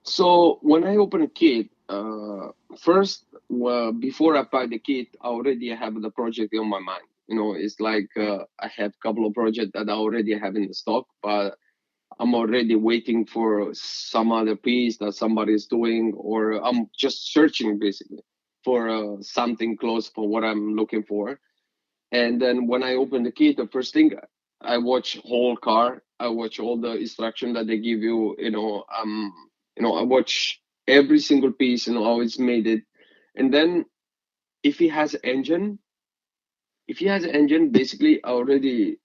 So when I open a kit, first, well, before I buy the kit, I already have the project on my mind. It's like I have a couple of projects that I already have in the stock, but I'm already waiting for some other piece that somebody is doing, or I'm just searching basically for something close for what I'm looking for. And then when I open the kit, the first thing I watch whole car. I watch all the instruction that they give you. I watch every single piece. How it's made it, and then if he has engine, if he has an engine, basically I already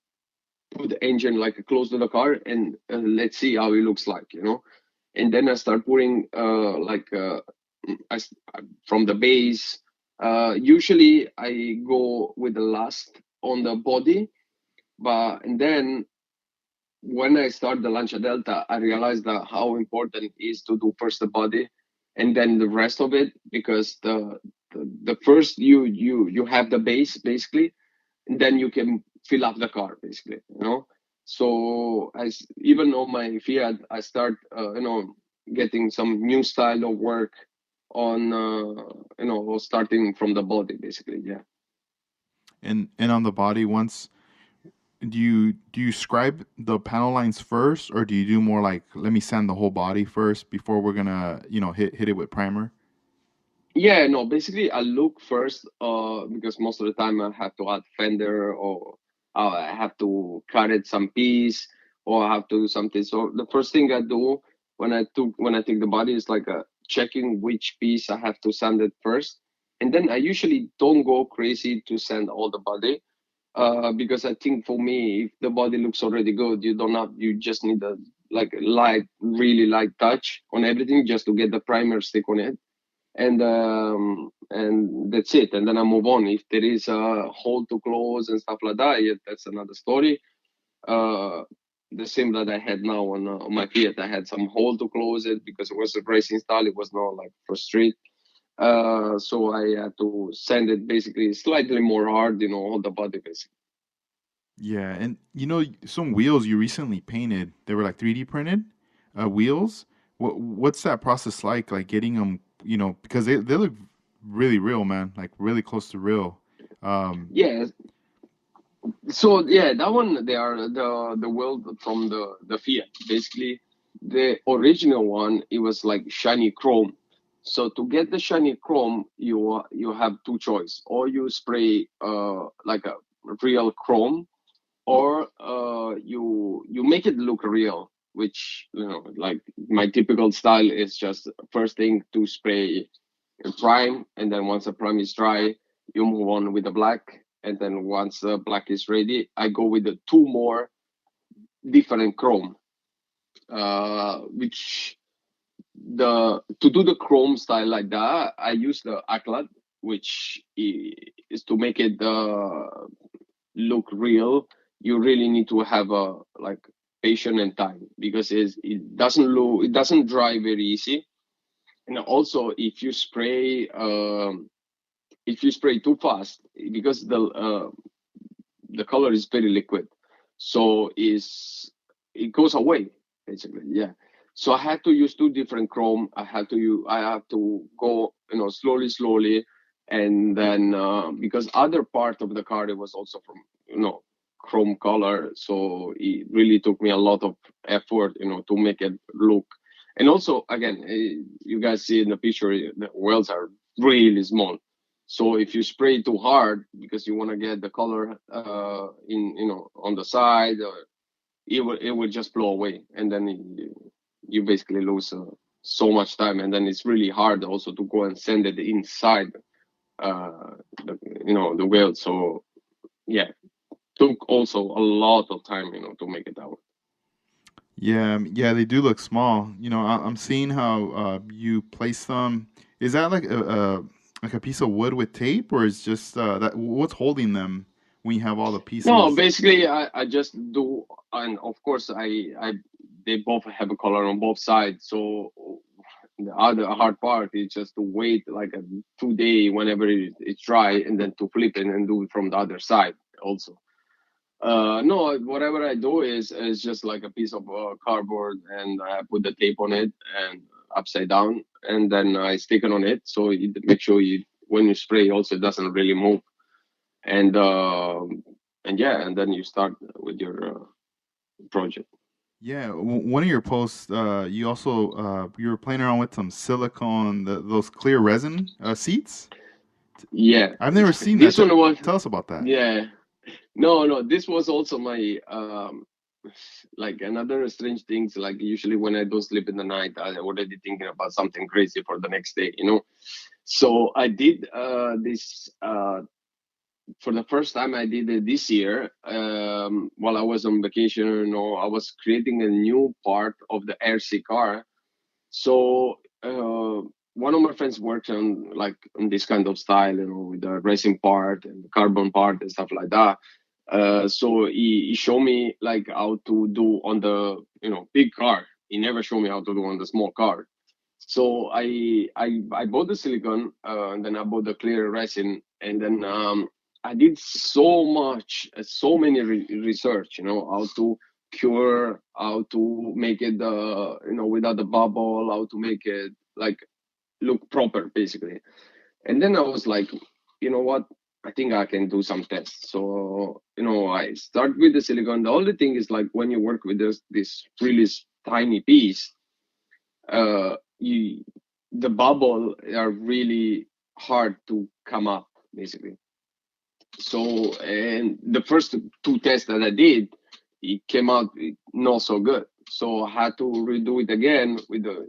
put the engine like close to the car, and let's see how it looks like. And then I start putting I, s- from the base. Usually I go with the last on the body, but and then when I start the Lancia Delta, I realized that how important it is to do first the body and then the rest of it, because the first you have the base basically, and then you can fill up the car basically. So even on my Fiat, I start getting some new style of work on starting from the body basically. Yeah. And on the body, once do you scribe the panel lines first, or do you do more like let me sand the whole body first before we're gonna hit it with primer? Yeah, no, basically I look first because most of the time I have to add fender, or I have to cut it some piece, or I have to do something. So the first thing I do when I take the body is like checking which piece I have to sand it first. And then I usually don't go crazy to sand all the body, because I think for me, if the body looks already good, you just need a like light, really light touch on everything just to get the primer stick on it, and that's it. And then I move on. If there is a hole to close and stuff like that, yeah, that's another story. Uh, the same that I had now on my Fiat, I had some hole to close it because it was a racing style. It was not like for street. So I had to sand it basically slightly more hard, all the body basically. Yeah, and some wheels you recently painted, they were like 3D printed wheels. What's that process like getting them, because they look really real, man, like really close to real. Um, Yeah. So yeah, that one they are the wheel from the Fiat. Basically, the original one it was like shiny chrome. So to get the shiny chrome, you have two choice: or you spray like a real chrome, or you make it look real. Which like my typical style is just first thing to spray prime, and then once the prime is dry, you move on with the black, and then once the black is ready, I go with the two more different chrome, which the to do the chrome style like that, I use the aclad, which is to make it look real. You really need to have a like patience and time, because it doesn't dry very easy. And also if you spray too fast, because the color is very liquid, so is it goes away basically. Yeah. So I had to use two different chrome. I have to go slowly, and then because other part of the car it was also from chrome color, so it really took me a lot of effort to make it look. And also, again, you guys see in the picture, the wells are really small. So if you spray too hard because you want to get the color in, on the side, it will just blow away, and then you basically lose so much time, and then it's really hard also to go and send it inside uh, the well. So yeah, took also a lot of time, to make it out. Yeah, yeah, they do look small. I'm seeing how you place them. Is that like a piece of wood with tape, or is just that what's holding them when you have all the No, pieces? basically, I just do, and of course, I they both have a color on both sides. So the other hard part is just to wait like a 2 day whenever it's dry, and then to flip it and do it from the other side also. No, whatever I do is just like a piece of cardboard, and I put the tape on it and upside down, and then I stick it on it. So you make sure you when you spray also it doesn't really move, and yeah, and then you start with your project. Yeah, one of your posts, you also you were playing around with some silicone, those clear resin seats. Yeah, I've never seen that. this one was, Tell us about that. yeah. No, no, this was also my like another strange things. Like usually when I don't sleep in the night, I already thinking about something crazy for the next day. So I did this for the first time. I did it this year while I was on vacation. I was creating a new part of the RC car. So one of my friends works on like on this kind of style, with the racing part and the carbon part and stuff like that. So he showed me like how to do on the big car. He never showed me how to do on the small car. So I bought the silicone, and then I bought the clear resin, and then I did so much, so many research, how to cure, how to make it, without the bubble, how to make it like look proper, basically. And then I was like, you know what? I think I can do some tests. So, I start with the silicone. The only thing is like when you work with this really tiny piece, you the bubble are really hard to come up, basically. So, and the first two tests that I did, it came out not so good. So I had to redo it again with the,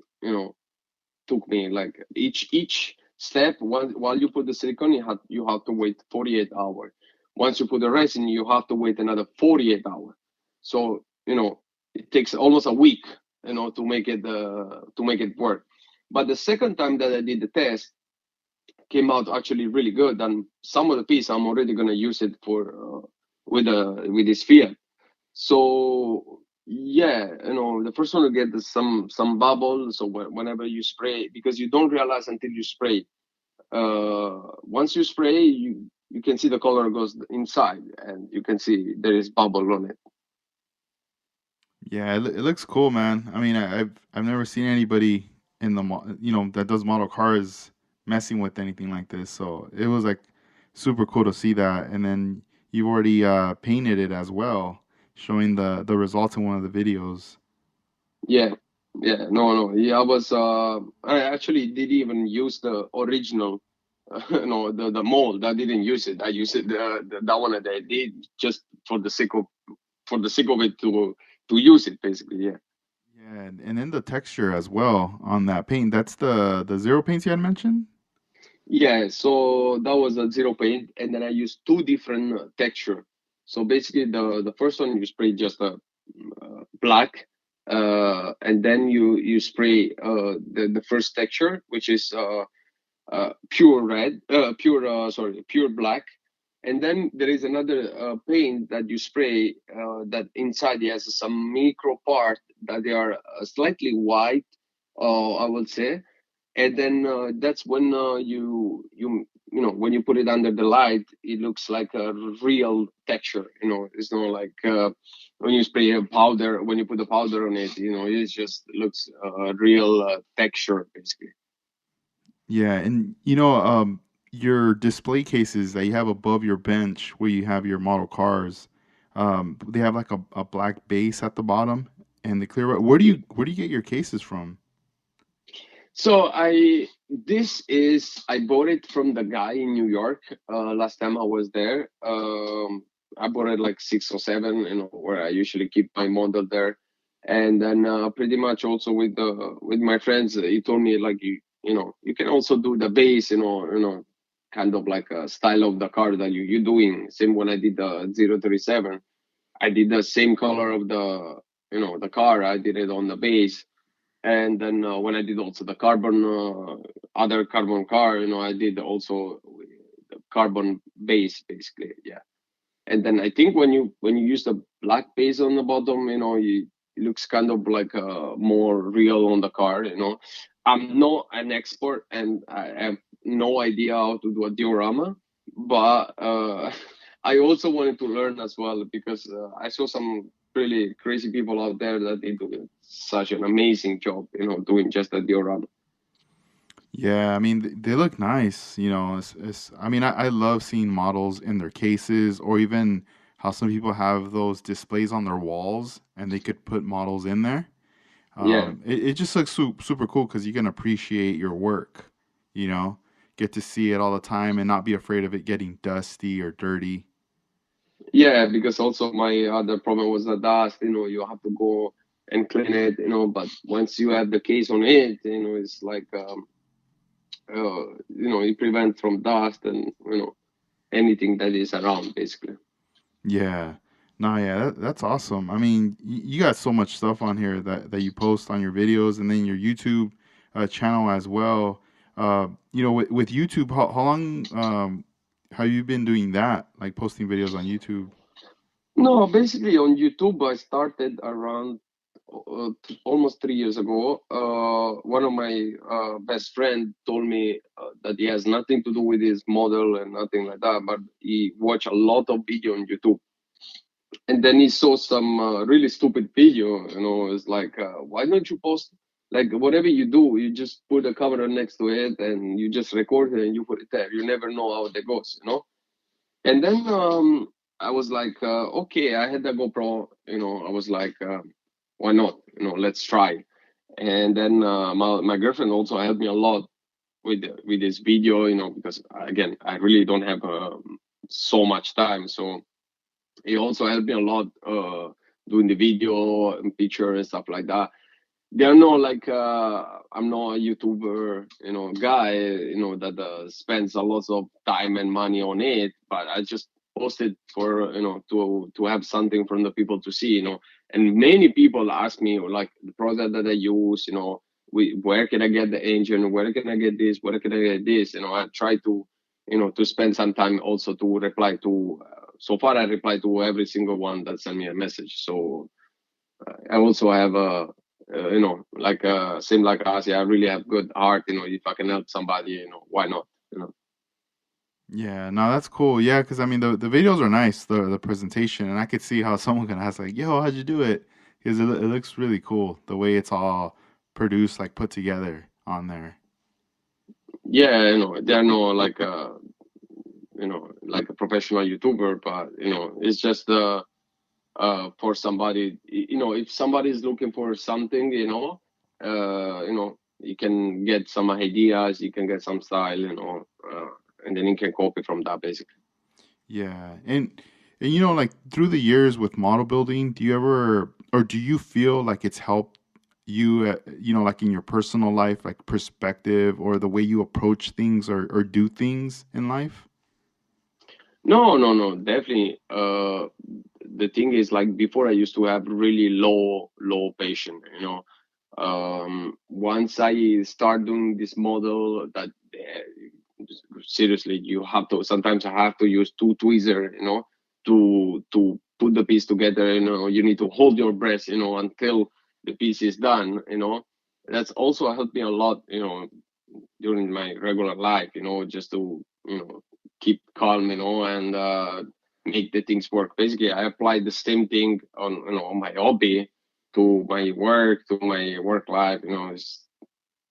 took me like each step. While you put the silicone, you have to wait 48 hours. Once you put the resin, you have to wait another 48 hours. So it takes almost a week, to make it work. But the second time that I did the test came out actually really good, and some of the piece I'm already gonna use it for with this Fiat. So yeah, the first one to get is some bubble. So whenever you spray, because you don't realize until you spray. Once you spray, you can see the color goes inside, and you can see there is bubble on it. Yeah, it looks cool, man. I mean, I've never seen anybody in that does model cars messing with anything like this. So it was like super cool to see that. And then you've already painted it as well, showing the results in one of the videos. Yeah, yeah, no, no. Yeah, I actually did even use the original, the mold. I didn't use it. I used it that one that I did just for the sake of it to use it, basically. Yeah. Yeah, and then the texture as well on that paint. That's the zero paints you had mentioned. Yeah, so that was a zero paint, and then I used two different texture. So basically, the first one you spray just a black, and then you spray the first texture, which is pure red, pure black, and then there is another paint that you spray that inside it has some micro part that they are slightly white, I would say, and then that's when when you put it under the light, it looks like a real texture. It's not like when you spray a powder, when you put the powder on it, it just looks real texture, basically. Yeah, and your display cases that you have above your bench where you have your model cars, they have like a black base at the bottom and the clear. Where do you get your cases from? So I bought it from the guy in New York. Last time I was there, I bought it like 6 or 7, where I usually keep my model there. And then pretty much also with my friends, he told me like you can also do the base, kind of like a style of the car that you're doing. Same when I did the 037, I did the same color of the car. I did it on the base. And then when I did also the carbon, other carbon car, I did also the carbon base basically. Yeah. And then I think when you use the black base on the bottom, it looks kind of like more real on the car. I'm not an expert and I have no idea how to do a diorama, but I also wanted to learn as well because I saw some really crazy people out there that they do such an amazing job, doing just a diorama. Yeah, I mean they look nice. I mean I love seeing models in their cases, or even how some people have those displays on their walls and they could put models in there. Yeah. It just looks super cool because you can appreciate your work. You know, get to see it all the time and not be afraid of it getting dusty or dirty. Yeah, because also my other problem was the dust. You have to go and clean it. But once you have the case on it, it's like you prevent from dust and anything that is around basically. Yeah. No, yeah, that's awesome. I mean, you got so much stuff on here that you post on your videos and then your YouTube channel as well. With YouTube, how long have you been doing that? Like posting videos on YouTube? No, basically on YouTube, I started around almost 3 years ago. One of my best friend told me that he has nothing to do with his model and nothing like that, but he watched a lot of video on YouTube. And then he saw some really stupid video. It's like, why don't you post like whatever you do, you just put a camera next to it and you just record it and you put it there. You never know how that goes. And then I was like, okay, I had the GoPro. I was like, why not? Let's try. And then my girlfriend also helped me a lot with this video. Because again, I really don't have so much time. So he also helped me a lot doing the video and picture and stuff like that. They're not like I'm not a YouTuber, guy, that spends a lot of time and money on it. But I just post it for to have something from the people to see. And many people ask me like the product that I use, where can I get the engine, where can I get this, where can I get this. I try to spend some time also to reply to. So far, I reply to every single one that sent me a message. So I also have a, like same like us. Yeah, I really have good heart. If I can help somebody, why not? You know. Yeah, no, that's cool. Yeah, because I mean the videos are nice, the presentation, and I could see how someone can ask like, "Yo, how'd you do it?" Because it looks really cool the way it's all produced, like put together on there. Yeah, they're no like like a professional YouTuber, but it's just for somebody. If somebody is looking for something, you can get some ideas, you can get some style, and then you can copy from that basically. Yeah, and like through the years with model building, do you ever or do you feel like it's helped you, like in your personal life, like perspective or the way you approach things or do things in life? No, no, no, definitely. The thing is, like before, I used to have really low patience. Once I start doing this model, that seriously, you have to. Sometimes I have to use two tweezer, to put the piece together. You need to hold your breath, until the piece is done. That's also helped me a lot. During my regular life, just to, keep calm, and make the things work. Basically, I apply the same thing on my hobby to my work, to my work life.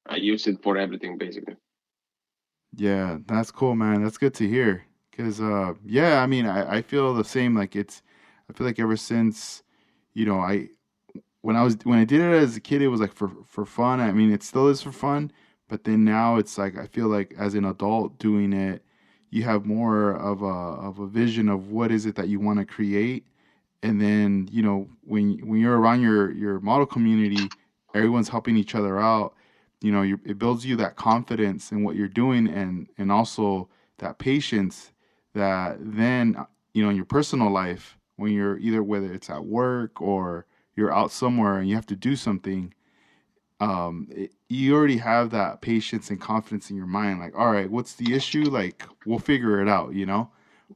I use it for everything, basically. Yeah, that's cool, man. That's good to hear. Cause yeah, I mean, I feel the same. Like I feel like ever since, I when I did it as a kid, it was like for fun. I mean, it still is for fun, But then now it's like I feel like as an adult doing it, you have more of a vision of what is it that you want to create. And then, when you're around your model community, everyone's helping each other out. It builds you that confidence in what you're doing, and also that patience that then, in your personal life, when you're either, whether it's at work or you're out somewhere and you have to do something, you already have that patience and confidence in your mind. Like, all right, what's the issue? Like, we'll figure it out.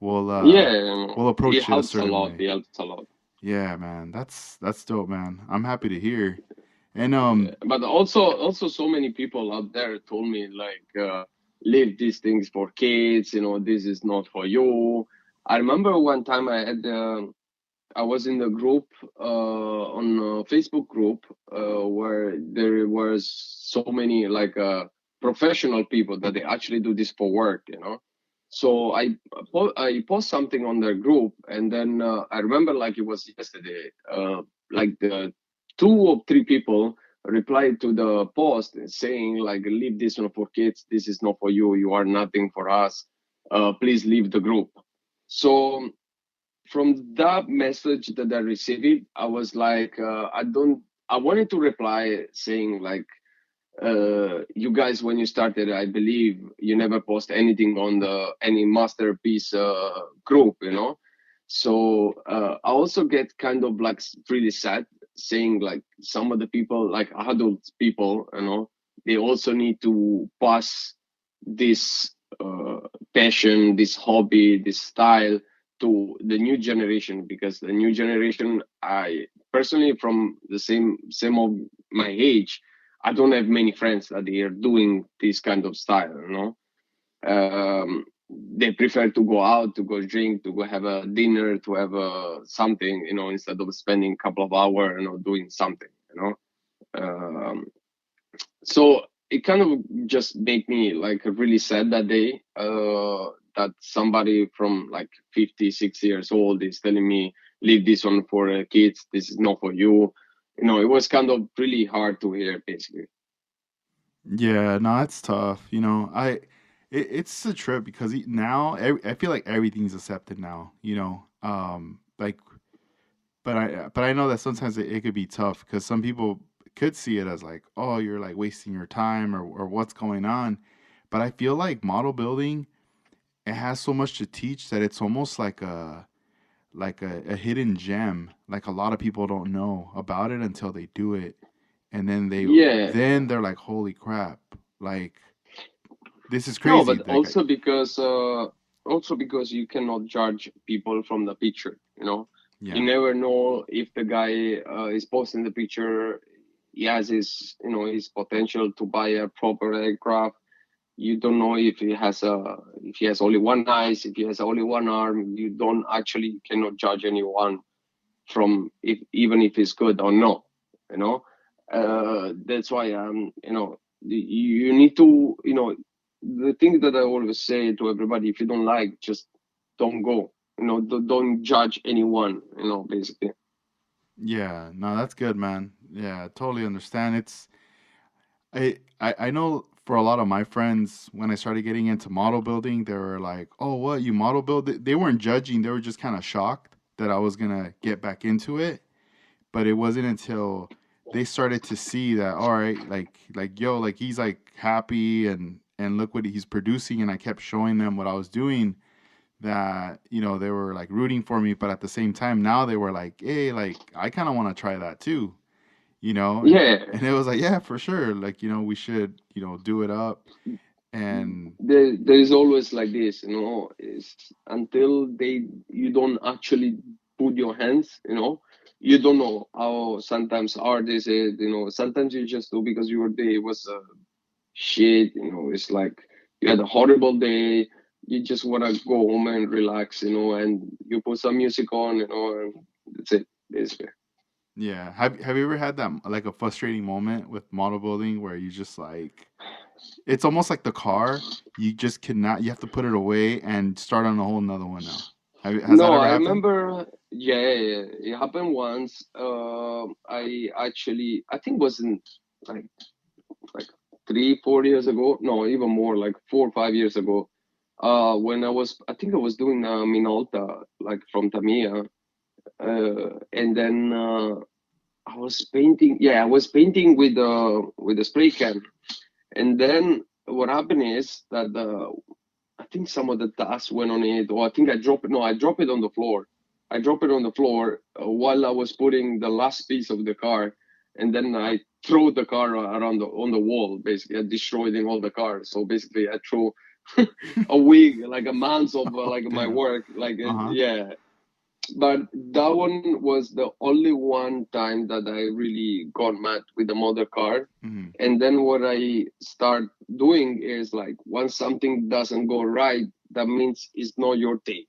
We'll Yeah, we'll it approach it a helps a certain lot. way. It helps a lot. Yeah, man, that's dope, man. I'm happy to hear. And Yeah. But also so many people out there told me like, leave these things for kids. This is not for you. I remember one time I was in the group, on a Facebook group, where there was so many like, professional people that they actually do this for work. So I post something on their group, and then, I remember like it was yesterday. Like the two or three people replied to the post saying like, leave this one for kids. This is not for you. You are nothing for us. Please leave the group. So from that message that I received, I was like, I wanted to reply saying like, you guys, when you started, I believe you never post anything on the any masterpiece group. So, I also get kind of like really sad saying like some of the people, like adult people, they also need to pass this, passion, this hobby, this style to the new generation, because the new generation, I personally, from the same of my age, I don't have many friends that they are doing this kind of style. They prefer to go out, to go drink, to go have a dinner, to have a something, instead of spending a couple of hours, doing something. Um, so it kind of just made me like really sad that day, that somebody from like 50, 60 years old is telling me, leave this one for kids. This is not for you. It was kind of really hard to hear, basically. yeah, no, it's tough. It's a trip because now I feel like everything's accepted now. Like, but I know that sometimes it could be tough because some people could see it as like, oh, you're like wasting your time, or what's going on. But I feel like model building, it has so much to teach that it's almost like a hidden gem. Like a lot of people don't know about it until they do it, and then Yeah. they're like, holy crap, like this is No, crazy. but Like, also because you cannot judge people from the picture. You yeah, never know if the guy, is posting the picture. He has his potential to buy a proper aircraft. You don't know if he has only one eyes, if he has only one arm. You don't actually cannot judge anyone from, if even if it's good or not. You know, that's why, you need to, the thing that I always say to everybody: if you don't like, just don't go. Don't judge anyone. Basically. yeah, no, that's good, man. Yeah, I totally understand. I know for a lot of my friends, when I started getting into model building, they were like, "Oh, what, you model build?" They weren't judging; they were just kind of shocked that I was gonna get back into it. But it wasn't until they started to see that, all right, like yo, like he's like happy, and look what he's producing, and I kept showing them what I was doing, that they were like rooting for me, but at the same time now they were like, hey, like I kind of want to try that too, and Yeah, it was like, yeah, for sure, like we should do it up. And there is always like this. Is until you don't actually put your hands. You don't know how sometimes hard is it. Sometimes you just do because your day was, shit. It's like you had a horrible day. You just want to go home and relax. And you put some music on. And that's it, basically. yeah, have you ever had that, like, a frustrating moment with model building where you just like, it's almost like the car, you just cannot, you have to put it away and start on a whole nother one now? Has that No, ever I happened? remember. Yeah, yeah, yeah. It happened once. I actually, I think, wasn't like like 3 4 years ago, no, even more, like 4 5 years ago, when I think I was doing Minolta, like from Tamiya, and then I was painting. Yeah, I was painting with a spray can, and then what happened is that I think some of the dust went on it, or I think I dropped it. No, I dropped it on the floor. I dropped it on the floor while I was putting the last piece of the car, and then I threw the car around on the wall. Basically, I destroyed in all the cars. So basically, I threw a week, like a month of Oh, like my damn. work. Like Uh-huh. yeah, but that one was the only one time that I really got mad with the mother car. Mm-hmm. And then what I start doing is like once something doesn't go right, that means it's not your thing.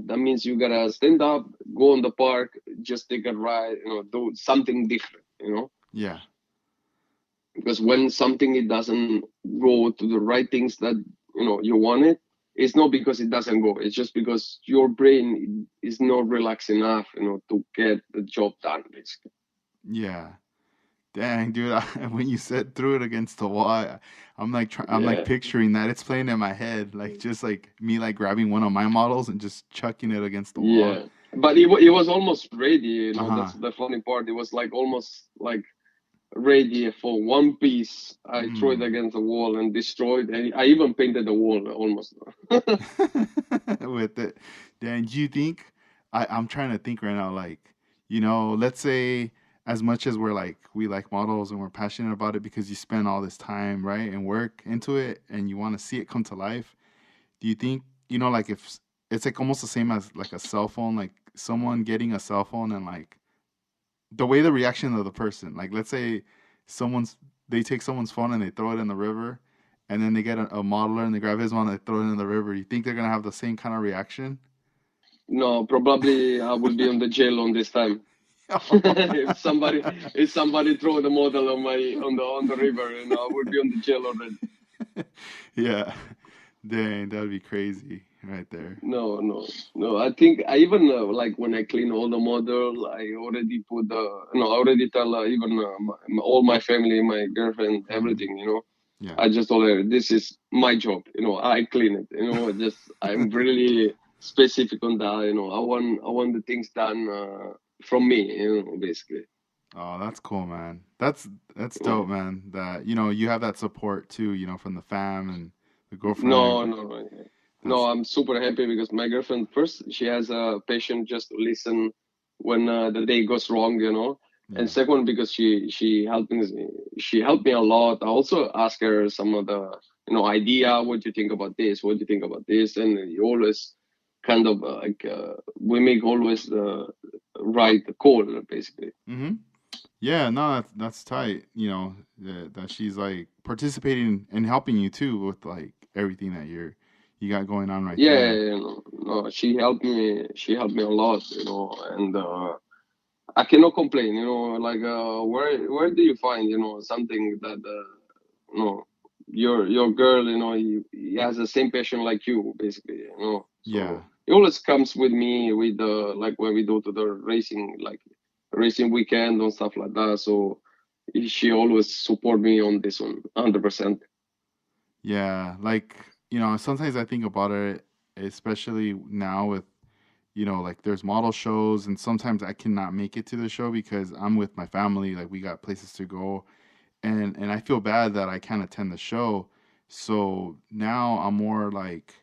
That means you gotta stand up, go in the park, just take a ride, do something different, Yeah. because when something it doesn't go to the right things that you want it, it's not because it doesn't go, it's just because your brain is not relaxed enough to get the job done basically. Yeah. Dang, dude, when you said threw it against the wall, I'm like Yeah, picturing that. It's playing in my head, like just like me like grabbing one of my models and just chucking it against the wall. yeah, but it was almost ready, Uh-huh. that's the funny part. It was like almost like ready for one piece. I threw it Mm. against the wall and destroyed, and I even painted the wall almost. With it. Dan, do you think I'm trying to think right now, like, let's say as much as we like models and we're passionate about it because you spend all this time, right, and work into it and you want to see it come to life, do you think, like if it's like almost the same as like a cell phone, like someone getting a cell phone and like the way the reaction of the person, like let's say someone's they take someone's phone and they throw it in the river, and then they get a modeler and they grab his one and they throw it in the river. You think they're gonna have the same kind of reaction? No, probably I will be on the jail on this time. If somebody throw the model on the river, I would be on the jail already. Yeah, dang, that would be crazy right there. No, no, no. I think I even like when I clean all the model, I already put the no. I already tell even all my family, my girlfriend, Hmm. everything. Yeah. I just told her this is my job. I clean it. Just I'm really specific on that. I want the things done from me. Basically. Oh, that's cool, man. That's Yeah. dope, man. That you have that support too, from the fam and the girlfriend. No, no, no. No, That's I'm super happy because my girlfriend, first, she has a patient just to listen when the day goes wrong, and yeah. second, because she helped me a lot. I also ask her some of the idea. What do you think about this? What do you think about this? And you always kind of we make always the right call basically. Mm-hmm. Yeah, no, that's tight. That she's like participating and helping you too with like everything that you got going on right Yeah, there. no, she helped me. She helped me a lot, and I cannot complain. Like where do you find something that your girl he has the same passion like you basically. Yeah. So it always comes with me with like when we go to the racing, like racing weekend and stuff like that. So she always support me on this one 100%. Yeah, like, sometimes I think about it, especially now with, like there's model shows and sometimes I cannot make it to the show because I'm with my family, like we got places to go, and I feel bad that I can't attend the show. So now I'm more like,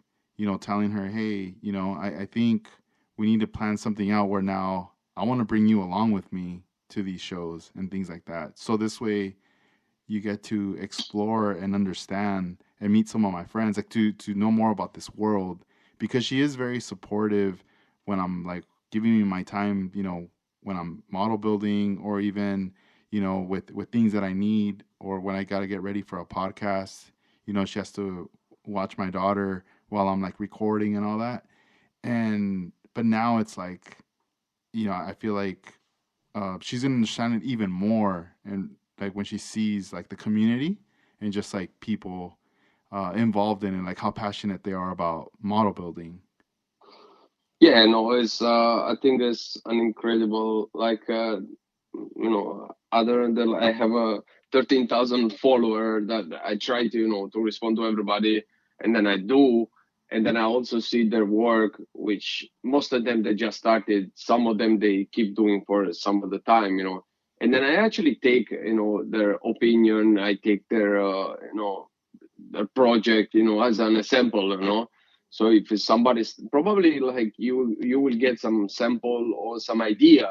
telling her, hey, I think we need to plan something out where now I want to bring you along with me to these shows and things like that. So this way you get to explore and understand and meet some of my friends, like to know more about this world, because she is very supportive when I'm like giving me my time, when I'm model building or even, with things that I need or when I got to get ready for a podcast. She has to watch my daughter while I'm like recording and all that. And but now it's like, I feel like she's gonna understand it even more, and like when she sees like the community and just like people involved in it, like how passionate they are about model building. Yeah, no, it's I think it's an incredible, like other than I have a 13,000 follower that I try to, to respond to everybody, and then I do. And then I also see their work, which most of them they just started. Some of them they keep doing for some of the time. And then I actually take, their opinion. I take their, their project, as an example. So if somebody's probably like you will get some sample or some idea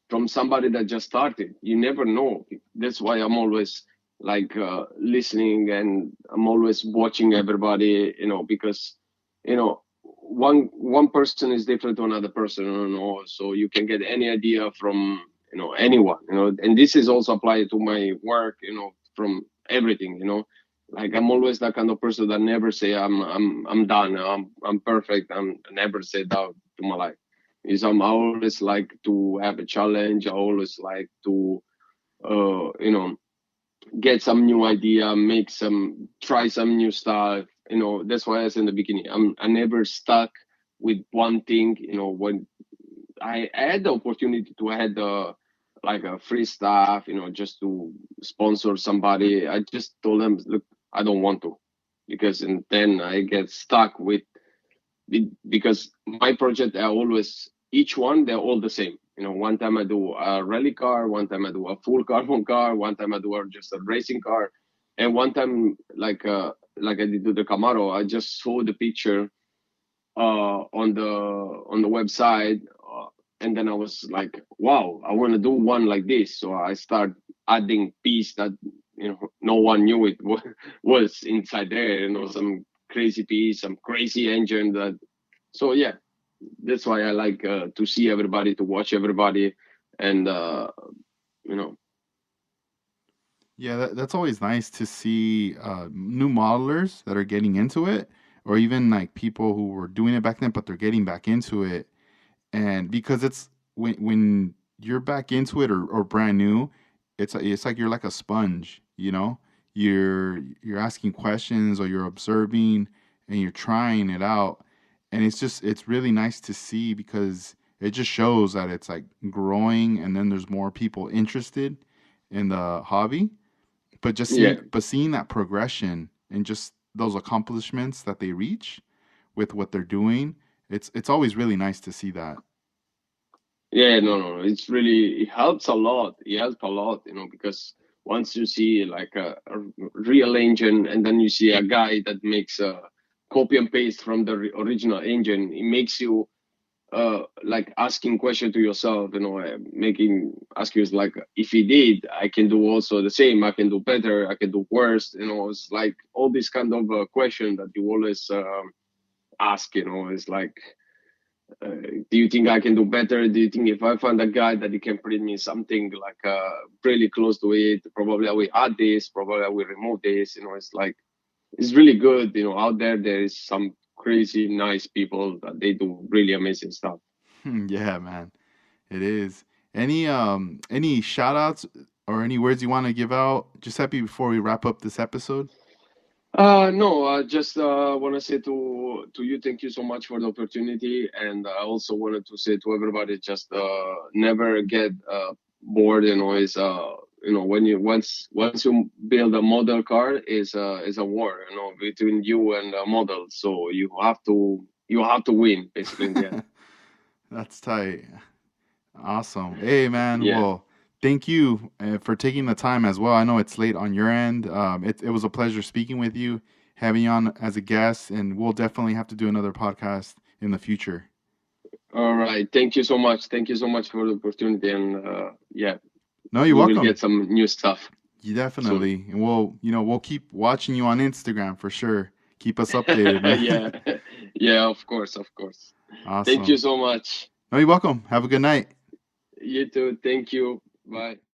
from somebody that just started. You never know. That's why I'm always like listening, and I'm always watching everybody, because one person is different to another person. So you can get any idea from anyone. And this is also applied to my work, from everything. Like I'm always that kind of person that never say I'm done, I'm perfect. I'm never say that to my life. Is I always like to have a challenge. I always like to get some new idea, try some new stuff. That's why I said in the beginning, I never stuck with one thing. When I had the opportunity to add like a free stuff, just to sponsor somebody, I just told them, look, I don't want to, because and then I get stuck with because my project are always each one they're all the same. One time I do a rally car, one time I do a full carbon car, one time I do just a racing car, and one time like I did do the Camaro, I just saw the picture on the website, and then I was like, wow, I want to do one like this. So I start adding piece that no one knew it was inside there. Some crazy piece, some crazy engine that. So yeah, that's why I like to see everybody, to watch everybody, and you know, Yeah, that's always nice to see new modelers that are getting into it, or even like people who were doing it back then, but they're getting back into it. And because it's when you're back into it, or brand new, it's like you're like a sponge, you know? You're asking questions, or you're observing, and you're trying it out. And it's really nice to see, because it just shows that it's like growing, and then there's more people interested in the hobby. But yeah, seeing that progression, and just those accomplishments that they reach with what they're doing, it's always really nice to see that. yeah, no. It's really, it helps a lot. It helps a lot, because once you see like a real engine, and then you see a guy that makes a copy and paste from the original engine, it makes you like asking question to yourself, making ask you like, if he did, I can do also the same. I can do better. I can do worse. It's like all this kind of question that you always ask. It's like, do you think I can do better? Do you think if I find a guy that he can print me something like really close to it, probably I will add this, probably I will remove this. It's like, it's really good. Out there is some crazy nice people that they do really amazing stuff. Yeah, man, it is. Any shout outs or any words you want to give out, Giuseppe, before we wrap up this episode? No, I just want to say to you, thank you so much for the opportunity, and I also wanted to say to everybody, just never get bored. Is when you once you build a model car, is a war, between you and the model. So you have to win basically in the end. That's tight. Awesome. Hey, man. Yeah. Well, thank you for taking the time as well. I know it's late on your end. It was a pleasure speaking with you, having you on as a guest, and we'll definitely have to do another podcast in the future. All right. Thank you so much. Thank you so much for the opportunity, and yeah, No, you're we will welcome. get some new stuff You soon. definitely, and we'll keep watching you on Instagram for sure. Keep us updated, Yeah, man. yeah, of course, of course. Thank you Awesome. so much. No, you're welcome. Have a good night. You too. Thank you. Bye.